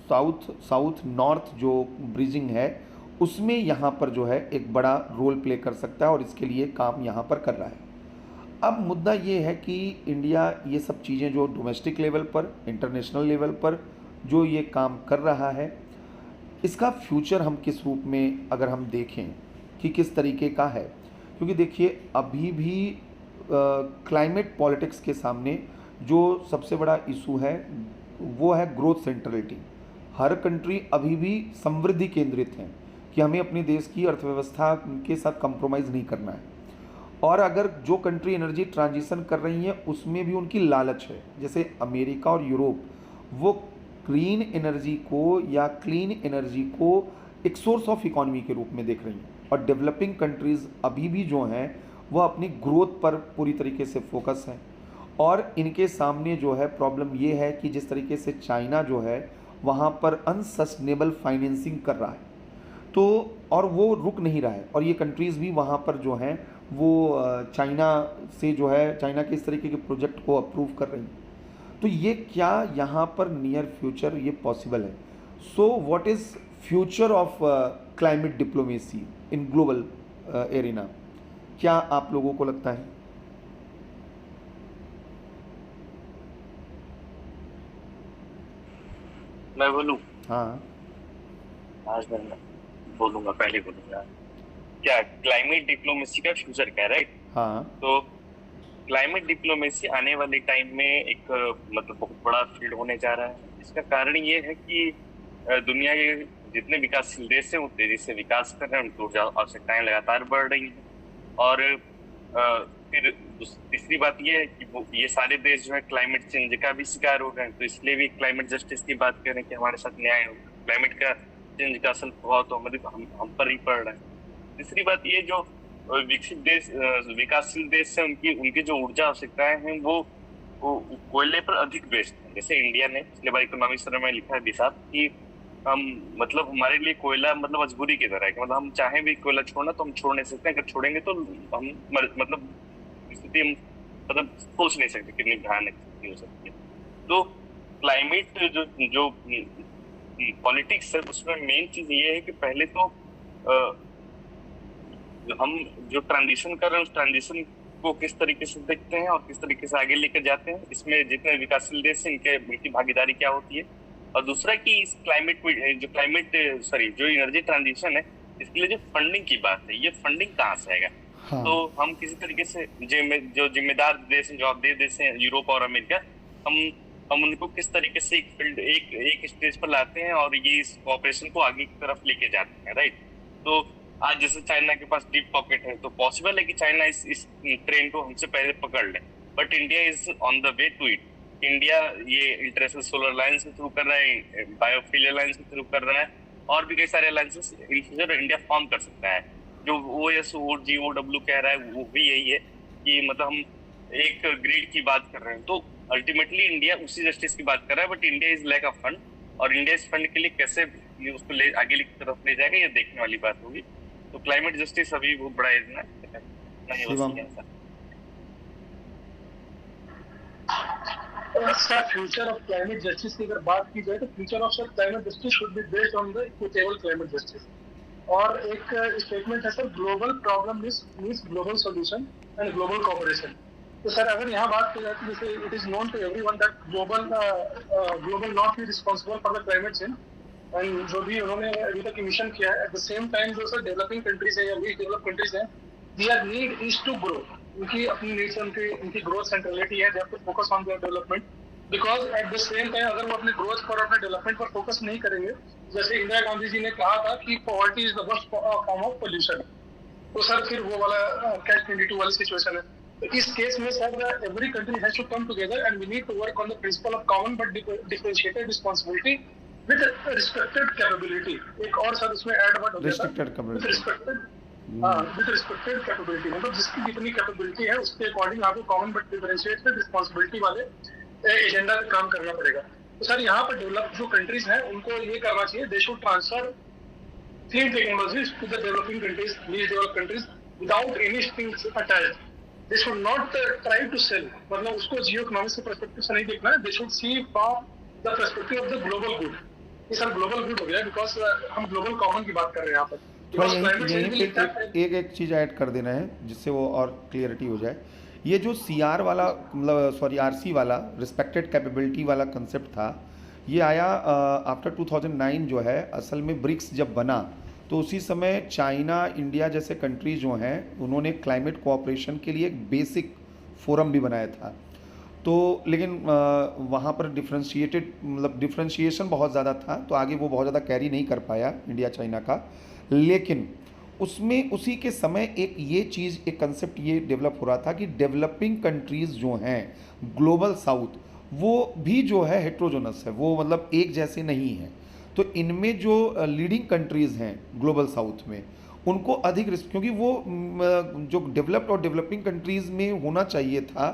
साउथ साउथ नॉर्थ जो ब्रिजिंग है उसमें यहाँ पर जो है एक बड़ा रोल प्ले कर सकता है और इसके लिए काम यहाँ पर कर रहा है। अब मुद्दा ये है कि इंडिया ये सब चीज़ें जो डोमेस्टिक लेवल पर, इंटरनेशनल लेवल पर जो ये काम कर रहा है, इसका फ्यूचर हम किस रूप में अगर हम देखें कि किस तरीके का है, क्योंकि देखिए अभी भी क्लाइमेट पॉलिटिक्स के सामने जो सबसे बड़ा इशू है वो है ग्रोथ सेंट्रलिटी। हर कंट्री अभी भी समृद्धि केंद्रित है कि हमें अपने देश की अर्थव्यवस्था के साथ कंप्रोमाइज़ नहीं करना है। और अगर जो कंट्री एनर्जी ट्रांजिशन कर रही हैं उसमें भी उनकी लालच है, जैसे अमेरिका और यूरोप, वो ग्रीन एनर्जी को या क्लीन एनर्जी को एक सोर्स ऑफ इकोनॉमी के रूप में देख रही हैं। और डेवलपिंग कंट्रीज़ अभी भी जो हैं वह अपनी ग्रोथ पर पूरी तरीके से फोकस हैं। और इनके सामने जो है प्रॉब्लम ये है कि जिस तरीके से चाइना जो है वहाँ पर अनसस्टेनेबल फाइनेंसिंग कर रहा है, तो और वो रुक नहीं रहा है, और ये कंट्रीज़ भी वहाँ पर जो हैं वो चाइना से जो है चाइना के इस तरीके के प्रोजेक्ट को अप्रूव कर रही हैं। तो ये क्या यहाँ पर नियर फ्यूचर ये पॉसिबल है। So what is future of climate diplomacy in global arena, क्या आप लोगों को लगता है? मैं बोलूं? हाँ आज मैं बोलूंगा, पहले बोलूंगा। क्या क्लाइमेट डिप्लोमेसी का फ्यूचर क्या है, राइट? हाँ तो क्लाइमेट डिप्लोमेसी आने वाले टाइम में एक मतलब बहुत बड़ा फील्ड होने जा रहा है। इसका कारण ये है कि दुनिया के जितने विकासशील देश हैं वो तेजी से विकास कर रहे हैं, उनकी ऊर्जा आवश्यकताएं लगातार बढ़ रही हैं। और फिर तीसरी बात ये है कि वो ये सारे देश जो है क्लाइमेट चेंज का भी शिकार हो रहे हैं, तो इसलिए भी क्लाइमेट जस्टिस की बात करें कि हमारे साथ न्याय हो। क्लाइमेट का चेंज का असल प्रभाव तो हम पर ही पड़ रहा है। तीसरी बात ये, जो विकसित देश विकासशील देश है उनकी जो ऊर्जा आवश्यकताएं हैं वो कोयले पर अधिक बेस्ड है। जैसे इंडिया ने पिछले बार इकोनॉमिक सर्वे में लिखा है दिशा कि हम मतलब हमारे लिए कोयला मतलब मजबूरी की तरह है कि मतलब हम चाहें भी कोयला छोड़ना तो हम छोड़ नहीं सकते। अगर छोड़ेंगे तो हम मतलब स्थिति हम मतलब सोच नहीं सकते कितनी भयानक स्थिति हो सकती है। तो क्लाइमेट जो पॉलिटिक्स है उसमें मेन चीज ये है कि पहले तो हम जो ट्रांजिशन कर रहे हैं उस ट्रांजिशन को किस तरीके से देखते हैं और किस तरीके से आगे लेकर जाते हैं, इसमें जितने विकासशील देश हैं इनकी भागीदारी क्या होती है। और दूसरा कि इस जो एनर्जी ट्रांजिशन है इसके लिए जो फंडिंग की बात है, ये फंडिंग कहाँ से आएगा। हाँ तो हम किसी तरीके से जो जिम्मेदार देश हैं, जवाबदेह देश हैं, यूरोप और अमेरिका, हम उनको किस तरीके से एक स्टेज पर लाते हैं और ये इस ऑपरेशन को आगे की तरफ लेके जाते हैं, राइट। तो आज जैसे चाइना के पास डीप पॉकेट है, तो पॉसिबल है कि चाइना इस ट्रेन को हमसे पहले पकड़ ले, but India is on the way to it. India ये इंटरनेशनल सोलर अलायंस के थ्रू कर रहा है, बायोफ्यूल अलायंस के थ्रू कर रहा है, और भी कई सारे alliances in future India form कर सकता है। जो OSOGOW कह रहा है वो भी यही है कि मतलब हम एक ग्रिड की बात कर रहे हैं, तो अल्टीमेटली इंडिया उसी जस्टिस की बात कर रहा है, but India is lack of fund, और इंडिया इस फंड के लिए कैसे ये उसको आगे की तरफ ले जाएगा, ये देखने वाली बात होगी। तो क्लाइमेट जस्टिस अभी बहुत बड़ा इतना नहीं हो शिवम, सकता। Sir future of climate justice की अगर बात की जाए तो future of sir climate justice should be based on the equitable climate justice. और एक स्टेटमेंट है sir, global problem means global solution and global cooperation. तो सर अगर यहाँ बात की जाए तो जैसे it is known to everyone that global not be responsible for the climate change, and जो भी उन्होंने अभी तक इमिशन किया है, एट द सेम टाइम जो सर डेवलपिंग कंट्रीज है या लीस्ट डेवलप कंट्रीज है, their need is to grow. उनकी अपनी नीड्स, उनकी ग्रोथ सेंट्रलिटी है, they have to focus on their development, because at the same time अगर वो अपने ग्रोथ पर, अपने डेवलपमेंट पर फोकस नहीं करेंगे, जैसे इंदिरा गांधी जी ने कहा था कि poverty is the worst form of pollution, तो सर फिर वो वाला कैच 22 वाली सिचुएशन है। तो इस केस में sir every country has to come together and we need to work on the principle of common but differentiated responsibility with respected capability. एक और सर उसमें ऐड वर्ड हो गया था, विद रिस्पेक्टेड कैपेबिलिटी, मतलब जिसकी जितनी कैपेबिलिटी है उसके अकॉर्डिंग आपको कॉमन बट डिफरेंशिएटेड रिस्पांसिबिलिटी वाले एजेंडा पे काम करना पड़ेगा। तो सर यहाँ पर डेवलप जो कंट्रीज हैं उनको ये करना चाहिए, they should transfer clean technologies to the developing countries, least developed countries, without any strings attached. They should not try to sell. मतलब उसको जियो इकोनॉमिक्स के पर्सपेक्टिव से नहीं देखना है, they should see from the perspective of the global good. ये sir global good हो गया बिकॉज हम ग्लोबल कॉमन की बात कर रहे हैं यहाँ पर। यहीं पे एक चीज़ ऐड कर देना है जिससे वो और क्लियरिटी हो जाए। ये जो CR वाला, मतलब सॉरी RC वाला रिस्पेक्टेड कैपेबिलिटी वाला कंसेप्ट था, ये आया आफ्टर 2009 जो है। असल में ब्रिक्स जब बना तो उसी समय चाइना, इंडिया जैसे कंट्रीज जो हैं उन्होंने क्लाइमेट कोऑपरेशन के लिए एक बेसिक फोरम भी बनाया था। तो लेकिन वहाँ पर डिफ्रेंशिएशन बहुत ज़्यादा था, तो आगे वो बहुत ज़्यादा कैरी नहीं कर पाया इंडिया चाइना का। लेकिन उसमें उसी के समय एक ये चीज़, एक कंसेप्ट ये डेवलप हो रहा था कि डेवलपिंग कंट्रीज़ जो हैं ग्लोबल साउथ, वो भी जो है हेट्रोजोनस है, वो मतलब एक जैसे नहीं है। तो इनमें जो लीडिंग कंट्रीज़ हैं ग्लोबल साउथ में, उनको अधिक रिस्क, क्योंकि वो जो डेवलप्ड और डेवलपिंग कंट्रीज़ में होना चाहिए था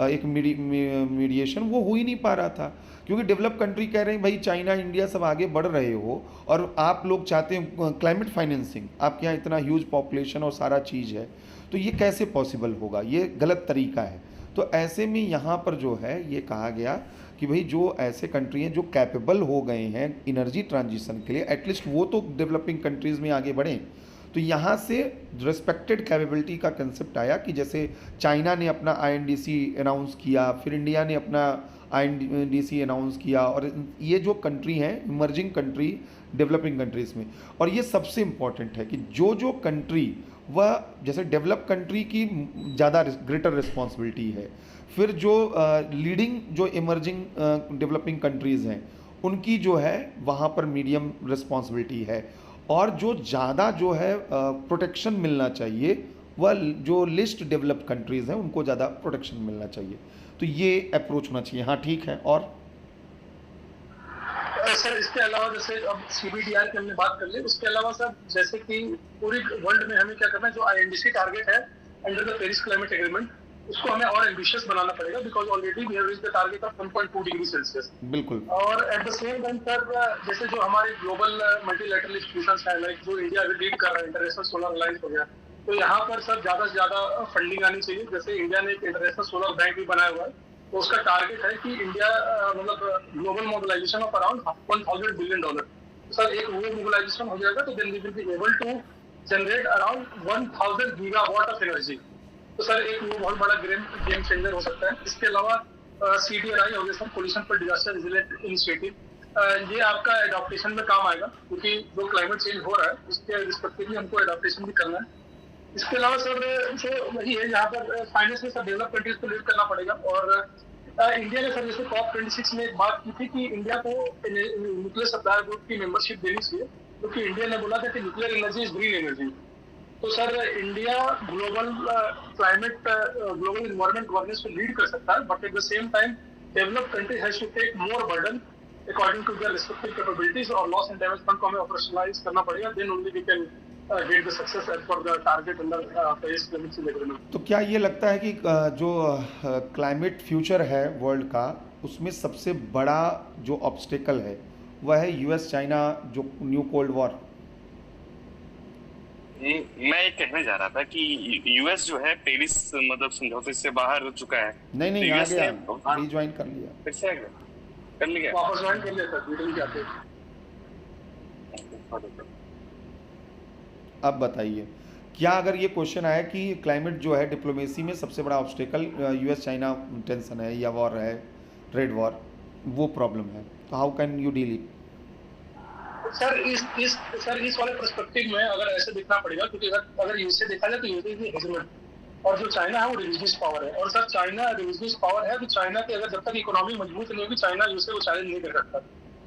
एक मीडिएशन, वो हो ही नहीं पा रहा था। क्योंकि डेवलप कंट्री कह रहे हैं भाई चाइना, इंडिया सब आगे बढ़ रहे हो और आप लोग चाहते हैं क्लाइमेट फाइनेंसिंग, आपके यहाँ इतना ह्यूज पॉपुलेशन और सारा चीज़ है, तो ये कैसे पॉसिबल होगा, ये गलत तरीका है। तो ऐसे में यहाँ पर जो है ये कहा गया कि भाई जो ऐसे कंट्री हैं जो कैपेबल हो गए हैं एनर्जी ट्रांजिशन के लिए, एटलीस्ट वो तो डेवलपिंग कंट्रीज़ में आगे बढ़ें। तो यहाँ से रिस्पेक्टेड कैपेबिलिटी का कंसेप्ट आया कि जैसे चाइना ने अपना INDC अनाउंस किया, फिर इंडिया ने अपना INDC अनाउंस किया, और ये जो कंट्री हैं इमर्जिंग कंट्री डेवलपिंग कंट्रीज़ में। और ये सबसे इम्पॉर्टेंट है कि जो कंट्री वह जैसे डेवलप कंट्री की ज़्यादा ग्रेटर रिस्पॉन्सिबिलिटी है, फिर जो लीडिंग जो इमर्जिंग डेवलपिंग कंट्रीज़ हैं उनकी जो है वहाँ पर मीडियम रिस्पॉन्सिबिलिटी है, और जो ज़्यादा जो है प्रोटेक्शन मिलना चाहिए वह जो लिस्ट डेवलप कंट्रीज़ हैं उनको ज़्यादा प्रोटेक्शन मिलना चाहिए। तो ये अप्रोच होना चाहिए। हाँ ठीक है। और सर इसके अलावा जैसे अब CBDR की हमने बात कर ली, उसके अलावा सर जैसे कि पूरी वर्ल्ड में हमें क्या करना है, जो INDC टारगेट है under the Paris climate agreement, उसको हमें और एम्बिशियस बनाना पड़ेगा, because already we have reached the target of 1.2 degree Celsius. बिल्कुल। और at the same time sir जैसे जो हमारे ग्लोबल मल्टीलैटरल इंस्टीट्यूशंस हैं, लाइक जो इंडिया अभी लीड कर रहा है, इंटरनेशनल सोलर अलायंस हो गया, तो यहाँ पर सर ज़्यादा से ज़्यादा फंडिंग आनी चाहिए। जैसे इंडिया ने एक इंटरनेशनल सोलर बैंक भी बनाया हुआ है, तो उसका टारगेट है कि इंडिया मतलब global mobilisation of around $1,000 billion. Sir एक वो मोबिलाइजेशन हो जाएगा तो then we will be able to generate around 1000 gigawatt of energy. तो सर एक वो बहुत बड़ा गेम चेंजर हो सकता है। इसके अलावा CDRI हो गया सर, पोल्यूशन पर डिजास्टर रिजिलेंट इनिशिएटिव, ये आपका एडॉप्टेशन में काम आएगा, क्योंकि जो क्लाइमेट चेंज हो रहा है उसके रिस्पेक्टिवली हमको एडॉप्टेशन भी करना है। इसके अलावा सर जो वही है, यहाँ पर फाइनेंस में सब डेवलप कंट्रीज को लीड करना पड़ेगा। और इंडिया ने सर जैसे COP26 में एक बात की थी कि इंडिया को न्यूक्लियर सप्लायर ग्रुप की मेंबरशिप देनी चाहिए, क्योंकि इंडिया ने बोला था कि nuclear energy is green energy. तो sir India global climate global environment governance को लीड कर सकता है, but at the same time developed country has to take more burden according to their respective capabilities, और लॉस एंड डैमेज फंड को हमें operationalise करना पड़ेगा, then only we can get the success as per the target under Paris climate change agreement. तो क्या ये लगता है कि जो क्लाइमेट फ्यूचर है वर्ल्ड का, उसमें सबसे बड़ा जो ऑब्स्टेकल है वह है यूएस चाइना जो न्यू कोल्ड वॉर? मैं ये कहने जा रहा था कि यूएस जो है पेरिस मतलब समझौते से बाहर हो चुका है। नहीं, तो आ यूएस गया, ने रिज्वाइन कर लिया। फिर से आ गया, कर लिया, वापस ज्वाइन कर लिया सर, मीटिंग जाते। अब बताइए, क्या अगर ये क्वेश्चन आया कि क्लाइमेट जो है डिप्लोमेसी में सबसे बड़ा ऑब्स्टेकल यूएस चाइना टेंशन है या वॉर है, ट्रेड वॉर, वो प्रॉब्लम है, तो how can you deal it? Sir इस वाले पर्सपेक्टिव में अगर ऐसे देखना पड़ेगा, क्योंकि अगर यूएसए देखा जाए तो यूएसए इज हेजेमन और जो चाइना है वो रिलीजियस पावर है, और सर चाइना रिलीजियस पावर है, तो चाइना की अगर जब तक इकोनॉमी मजबूत नहीं होगी चाइना यूएसए को चैलेंज नहीं कर सकता,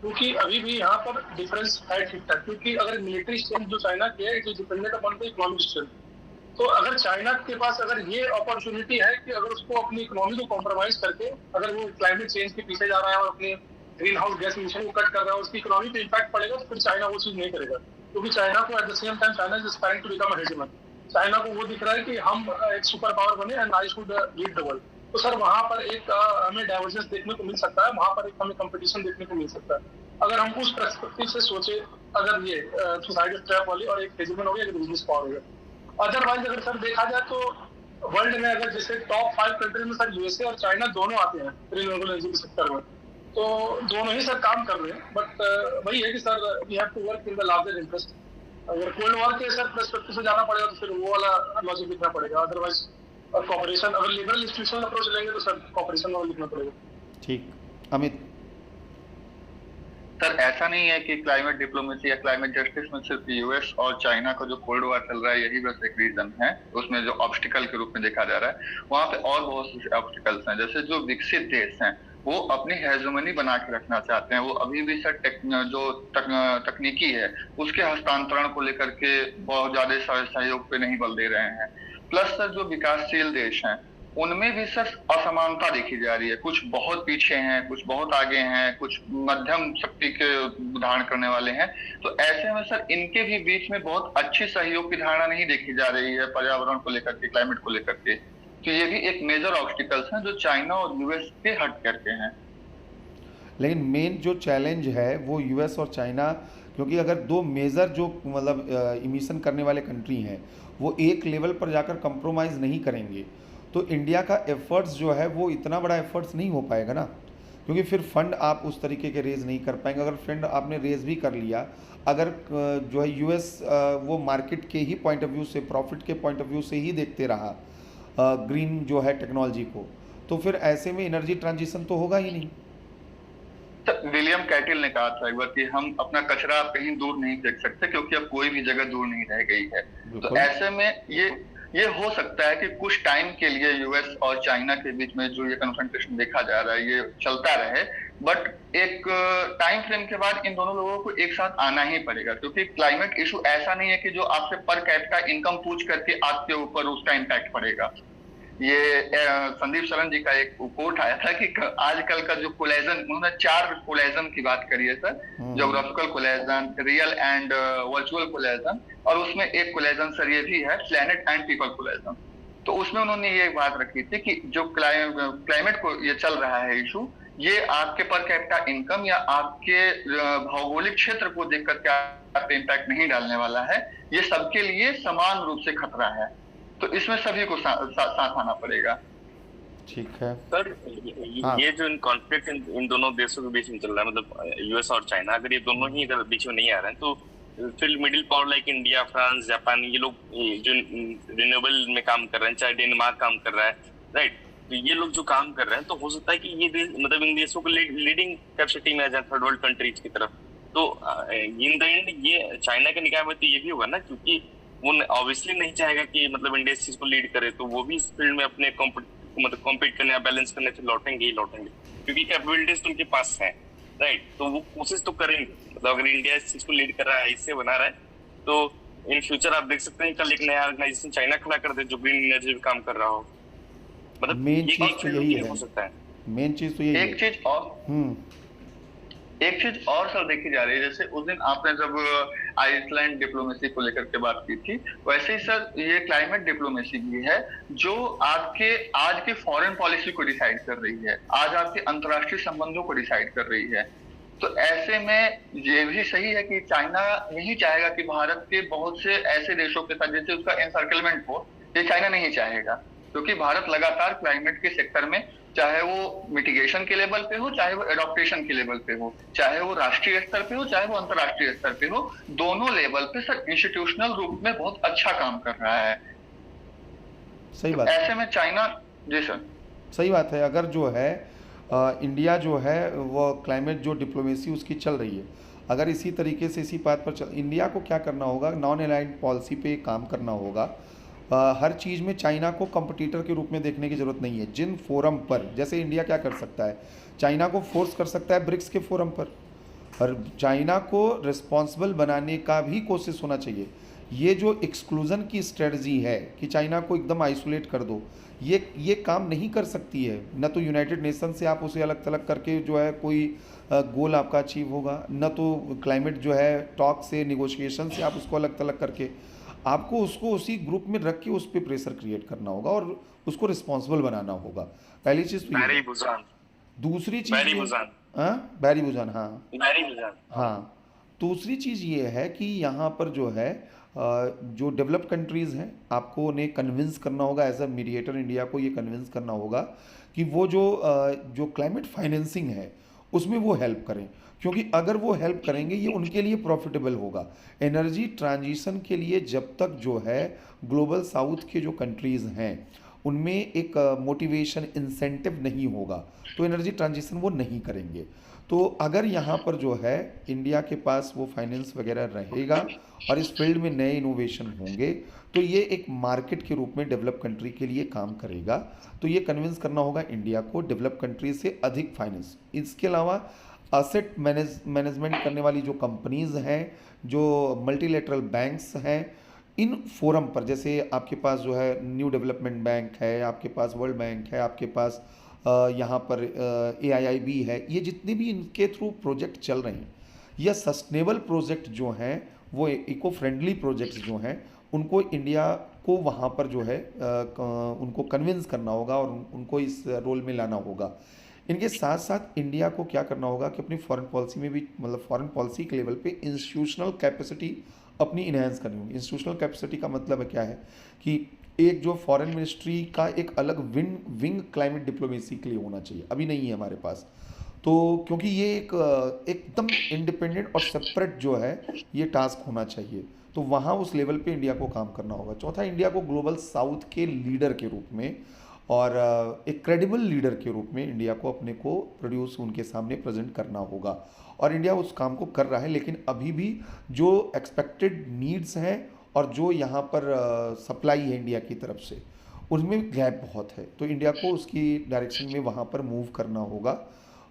क्योंकि अभी भी यहाँ पर डिफरेंस है ठीक ठाक, क्योंकि अगर मिलिट्री स्ट्रेंथ जो चाइना की है it is dependent upon the economic strength. तो अगर चाइना के पास अगर ये अपॉर्चुनिटी है कि अगर उसको अपनी इकोनॉमी को कॉम्प्रोमाइज करके अगर वो क्लाइमेट चेंज के पीछे जा रहा है और अपने ग्रीन हाउस गैस इमिशन को कट कर रहा है, उसकी इकोनॉमी पे इम्पैक्ट पड़ेगा, तो फिर चाइना वो चीज नहीं करेगा, क्योंकि चाइना को at the same time China is aspiring to become a hegemon. China को वो दिख रहा है कि हम एक सुपर पावर बने and I should lead the world. तो सर वहां पर एक हमें डाइवर्जेंस देखने को मिल सकता है, वहां पर एक हमें कंपटीशन देखने को मिल सकता है, अगर हम उस पर्सपेक्टिव से सोचे। अगर ये सोसाइटी ट्रैप वाली और एक हेजेमन हो गया, एक बिजनेस पावर हो गया। अदरवाइज अगर सर देखा जाए तो वर्ल्ड में अगर जैसे टॉप 5 कंट्रीज में सर यूएसए और चाइना दोनों आते हैं रिन्यूएबल एनर्जी के सेक्टर में, तो दोनों ही सर काम कर रहे हैं, बट वही है कि sir we have to work in the larger interest. अगर कोल्ड वॉर के सर पर्सपेक्टिव से जाना पड़ेगा तो फिर वो वाला लॉजिक लिखना पड़ेगा, अदरवाइज कॉपरेशन, अगर लिबरल इंस्टीट्यूशनल अप्रोच लेंगे तो सर कॉपरेशन वाला लिखना पड़ेगा। ठीक, अमित। सर ऐसा नहीं है कि क्लाइमेट डिप्लोमेसी या क्लाइमेट जस्टिस में सिर्फ यूएस और चाइना का जो कोल्ड वॉर चल रहा है यही बस एक रीजन है, उसमें जो ऑब्स्टिकल के रूप में देखा जा रहा है, वहाँ पे और बहुत से ऑब्स्टिकल्स हैं। जैसे जो विकसित देश हैं वो अपनी हेजमनी बना के रखना चाहते हैं, वो अभी भी सर तकनीकी है उसके हस्तांतरण को लेकर के बहुत ज्यादा सहयोग पे नहीं बल दे रहे हैं। प्लस सर जो विकासशील देश हैं उनमें भी सर असमानता देखी जा रही है, कुछ बहुत पीछे हैं, कुछ बहुत आगे हैं, कुछ मध्यम शक्ति के धारण करने वाले हैं। तो ऐसे में सर इनके भी बीच में बहुत अच्छी सहयोग की धारणा नहीं देखी जा रही है पर्यावरण को लेकर के, क्लाइमेट को लेकर के। तो ये भी एक मेजर ऑब्स्टिकल्स हैं जो चाइना और यूएस के हट करके हैं। लेकिन मेन जो चैलेंज है वो यूएस और चाइना, क्योंकि अगर दो मेजर जो मतलब इमिशन करने वाले कंट्री हैं वो एक लेवल पर जाकर कंप्रोमाइज़ नहीं करेंगे तो इंडिया का एफर्ट्स जो है वो इतना बड़ा एफर्ट्स नहीं हो पाएगा ना, क्योंकि फिर फंड आप उस तरीके के रेज नहीं कर पाएंगे। अगर फंड आपने रेज भी कर लिया, अगर जो है यूएस वो मार्केट के ही पॉइंट ऑफ व्यू से, प्रॉफिट के पॉइंट ऑफ व्यू से ही देखते रहा ग्रीन जो है टेक्नोलॉजी को, तो फिर ऐसे में एनर्जी ट्रांजिशन तो होगा ही नहीं। विलियम कैटिल ने कहा था एक बार कि हम अपना कचरा कहीं दूर नहीं फेंक सकते क्योंकि अब कोई भी जगह दूर नहीं रह गई है। तो ऐसे में ये हो सकता है कि कुछ टाइम के लिए यूएस और चाइना के बीच में जो ये कन्फ्रंटेशन देखा जा रहा है ये चलता रहे, बट एक टाइम फ्रेम के बाद इन दोनों लोगों को एक साथ आना ही पड़ेगा, क्योंकि क्लाइमेट इशू ऐसा नहीं है कि जो आपसे पर कैपिटा इनकम पूछ करके आपके ऊपर उसका इम्पैक्ट पड़ेगा। ये संदीप शरण जी का एक कोट आया था कि आजकल का जो कोलेजन, उन्होंने 4 कोलेजन की बात करी है sir, geographical collagen, real and virtual collagen, और उसमें एक कोलेजन सर ये भी है प्लेनेट एंड पीपल कोलेजन। तो उसमें उन्होंने ये बात रखी थी कि जो क्लाइमेट को ये चल रहा है इशू, ये आपके पर कैपिटा इनकम या आपके भौगोलिक क्षेत्र को देख करके आप पे इम्पैक्ट नहीं डालने वाला है, ये सबके लिए समान रूप से खतरा है, तो इसमें सभी को साथ आना पड़ेगा। ठीक है सर, ये जो कॉन्फ्लिक्ट इन दोनों देशों के बीच में चल रहा है, मतलब यूएस और चाइना, अगर ये दोनों ही अगर बीच में नहीं आ रहे हैं तो फिर middle power like India, France, Japan, ये लोग जो रिन्यूएबल में काम कर रहे हैं, चाहे डेनमार्क काम कर रहा है, राइट, तो ये लोग जो काम कर रहे हैं तो हो सकता है कि ये देश मतलब इन देशों को लीडिंग कैपेसिटी में आ जाए थर्ड वर्ल्ड कंट्रीज की तरफ। तो इन द एंड ये चाइना के निकाय में तो ये भी होगा ना, क्योंकि वो ऑब्वियसली नहीं चाहेगा कि मतलब इंडिया इस चीज को लीड करे, तो वो भी इस फील्ड में अपने कॉम्पीट करने या बैलेंस करने से लौटेंगे, क्योंकि कैपेबिलिटीज तो उनके पास है, राइट, तो वो कोशिश तो करेंगे। मतलब अगर इंडिया इस चीज को लीड कर रहा है, इससे बना रहा है, तो इन फ्यूचर आप देख सकते हैं कल एक नया ऑर्गेनाइजेशन चाइना खड़ा कर दे जो ग्रीन एनर्जी पे काम कर रहा हो। मतलब मेन ये चीज एक तो फील्ड यही नहीं है, हो सकता है। मेन चीज तो यही है। एक चीज और सर देखी जा रही है, जैसे उस दिन आपने जब आइसलैंड डिप्लोमेसी को लेकर के बात की थी, वैसे ही सर ये क्लाइमेट डिप्लोमेसी भी है जो आज के फॉरेन पॉलिसी को डिसाइड कर रही है, आज आपके अंतर्राष्ट्रीय संबंधों को डिसाइड कर रही है। तो ऐसे में ये भी सही है कि चाइना नहीं चाहेगा कि भारत के बहुत से ऐसे देशों के साथ जैसे उसका एनसर्कलमेंट हो, ये चाइना नहीं चाहेगा, क्योंकि भारत लगातार क्लाइमेट के सेक्टर में, चाहे वो मिटिगेशन के लेवल पे हो, चाहे वो एडॉप्टेशन के लेवल पे हो, चाहे वो राष्ट्रीय स्तर पे हो, चाहे वो अंतर्राष्ट्रीय स्तर पे हो, दोनों लेवल पे सर इंस्टीट्यूशनल रूप में बहुत अच्छा काम कर रहा है। सही तो बात, ऐसे में चाइना, जी सर सही बात है। अगर जो है इंडिया जो है वो क्लाइमेट जो डिप्लोमेसी उसकी चल रही है, अगर इसी तरीके से इसी बात पर इंडिया को क्या करना होगा, नॉन अलाइंड पॉलिसी पे काम करना होगा। हर चीज़ में चाइना को कंपटीटर के रूप में देखने की ज़रूरत नहीं है। जिन फोरम पर, जैसे इंडिया क्या कर सकता है, चाइना को फोर्स कर सकता है ब्रिक्स के फोरम पर, और चाइना को रिस्पॉन्सिबल बनाने का भी कोशिश होना चाहिए। ये जो एक्सक्लूज़न की स्ट्रेटजी है कि चाइना को एकदम आइसोलेट कर दो, ये काम नहीं कर सकती है। न तो यूनाइटेड नेशन से आप उसे अलग थलग करके जो है कोई गोल आपका अचीव होगा, न तो क्लाइमेट जो है टॉक से, निगोशिएशन से आप उसको अलग थलग करके, आपको उसको उसी ग्रुप में रख के उस पर प्रेशर क्रिएट करना होगा और उसको रिस्पॉन्सिबल बनाना होगा। पहली चीज़ तो ये। दूसरी चीज़ बैरी बुजान, हाँ। दूसरी चीज़ ये है कि यहाँ पर जो है जो डेवलप कंट्रीज़ हैं, आपको उन्हें कन्विंस करना होगा, एज अ मीडिएटर इंडिया को ये कन्विंस करना होगा कि वो जो क्लाइमेट फाइनेंसिंग है उसमें वो हेल्प करें, क्योंकि अगर वो हेल्प करेंगे ये उनके लिए प्रॉफिटेबल होगा। एनर्जी ट्रांजिशन के लिए जब तक जो है ग्लोबल साउथ के जो कंट्रीज़ हैं उनमें एक मोटिवेशन, इंसेंटिव नहीं होगा तो एनर्जी ट्रांजिशन वो नहीं करेंगे। तो अगर यहाँ पर जो है इंडिया के पास वो फाइनेंस वगैरह रहेगा और इस फील्ड में नए इनोवेशन होंगे तो ये एक मार्केट के रूप में डेवलप कंट्री के लिए काम करेगा। तो ये कन्विंस करना होगा इंडिया को डेवलप कंट्री से अधिक फाइनेंस। इसके अलावा असेट मैनेजमेंट करने वाली जो कंपनीज़ हैं, जो मल्टीलेटरल बैंक्स हैं, इन फोरम पर, जैसे आपके पास जो है न्यू डेवलपमेंट बैंक है, आपके पास वर्ल्ड बैंक है, आपके पास यहाँ पर AIIB है, ये जितने भी इनके थ्रू प्रोजेक्ट चल रहे हैं या सस्टेनेबल प्रोजेक्ट जो हैं, वो इको फ्रेंडली प्रोजेक्ट्स जो हैं, उनको इंडिया को वहाँ पर जो है उनको कन्विंस करना होगा और उनको इस रोल में लाना होगा। इनके साथ साथ इंडिया को क्या करना होगा कि अपनी फॉरेन पॉलिसी में भी, मतलब फॉरेन पॉलिसी के लेवल पे इंस्टीट्यूशनल कैपेसिटी अपनी इन्हेंस करनी होगी। इंस्टीट्यूशनल कैपेसिटी का मतलब है क्या है कि एक जो फॉरेन मिनिस्ट्री का एक अलग विंग क्लाइमेट डिप्लोमेसी के लिए होना चाहिए, अभी नहीं है हमारे पास। तो क्योंकि ये एकदम इंडिपेंडेंट और सेपरेट जो है ये टास्क होना चाहिए, तो वहाँ उस लेवल पे इंडिया को काम करना होगा। चौथा, इंडिया को ग्लोबल साउथ के लीडर के रूप में और एक क्रेडिबल लीडर के रूप में इंडिया को अपने को प्रोड्यूस, उनके सामने प्रेजेंट करना होगा और इंडिया उस काम को कर रहा है। लेकिन अभी भी जो एक्सपेक्टेड नीड्स हैं और जो यहाँ पर सप्लाई है इंडिया की तरफ से, उनमें गैप बहुत है। तो इंडिया को उसकी डायरेक्शन में वहाँ पर मूव करना होगा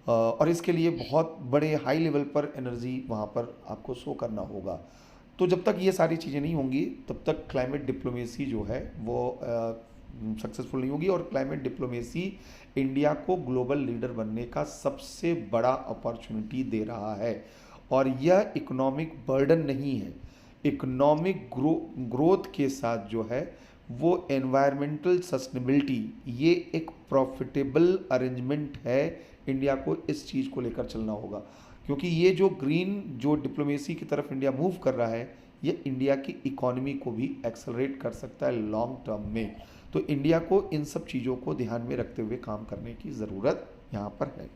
और इसके लिए बहुत बड़े हाई लेवल पर एनर्जी वहाँ पर आपको शो करना होगा। तो जब तक ये सारी चीज़ें नहीं होंगी तब तक क्लाइमेट डिप्लोमेसी जो है वो सक्सेसफुल नहीं होगी। और क्लाइमेट डिप्लोमेसी इंडिया को ग्लोबल लीडर बनने का सबसे बड़ा अपॉर्चुनिटी दे रहा है और यह इकोनॉमिक बर्डन नहीं है। इकोनॉमिक ग्रोथ के साथ जो है वो एनवायरमेंटल सस्टेनेबिलिटी, ये एक प्रॉफिटेबल अरेंजमेंट है। इंडिया को इस चीज़ को लेकर चलना होगा, क्योंकि ये जो ग्रीन जो डिप्लोमेसी की तरफ इंडिया मूव कर रहा है, ये इंडिया की इकोनॉमी को भी एक्सेलरेट कर सकता है लॉन्ग टर्म में। तो इंडिया को इन सब चीज़ों को ध्यान में रखते हुए काम करने की ज़रूरत यहाँ पर है।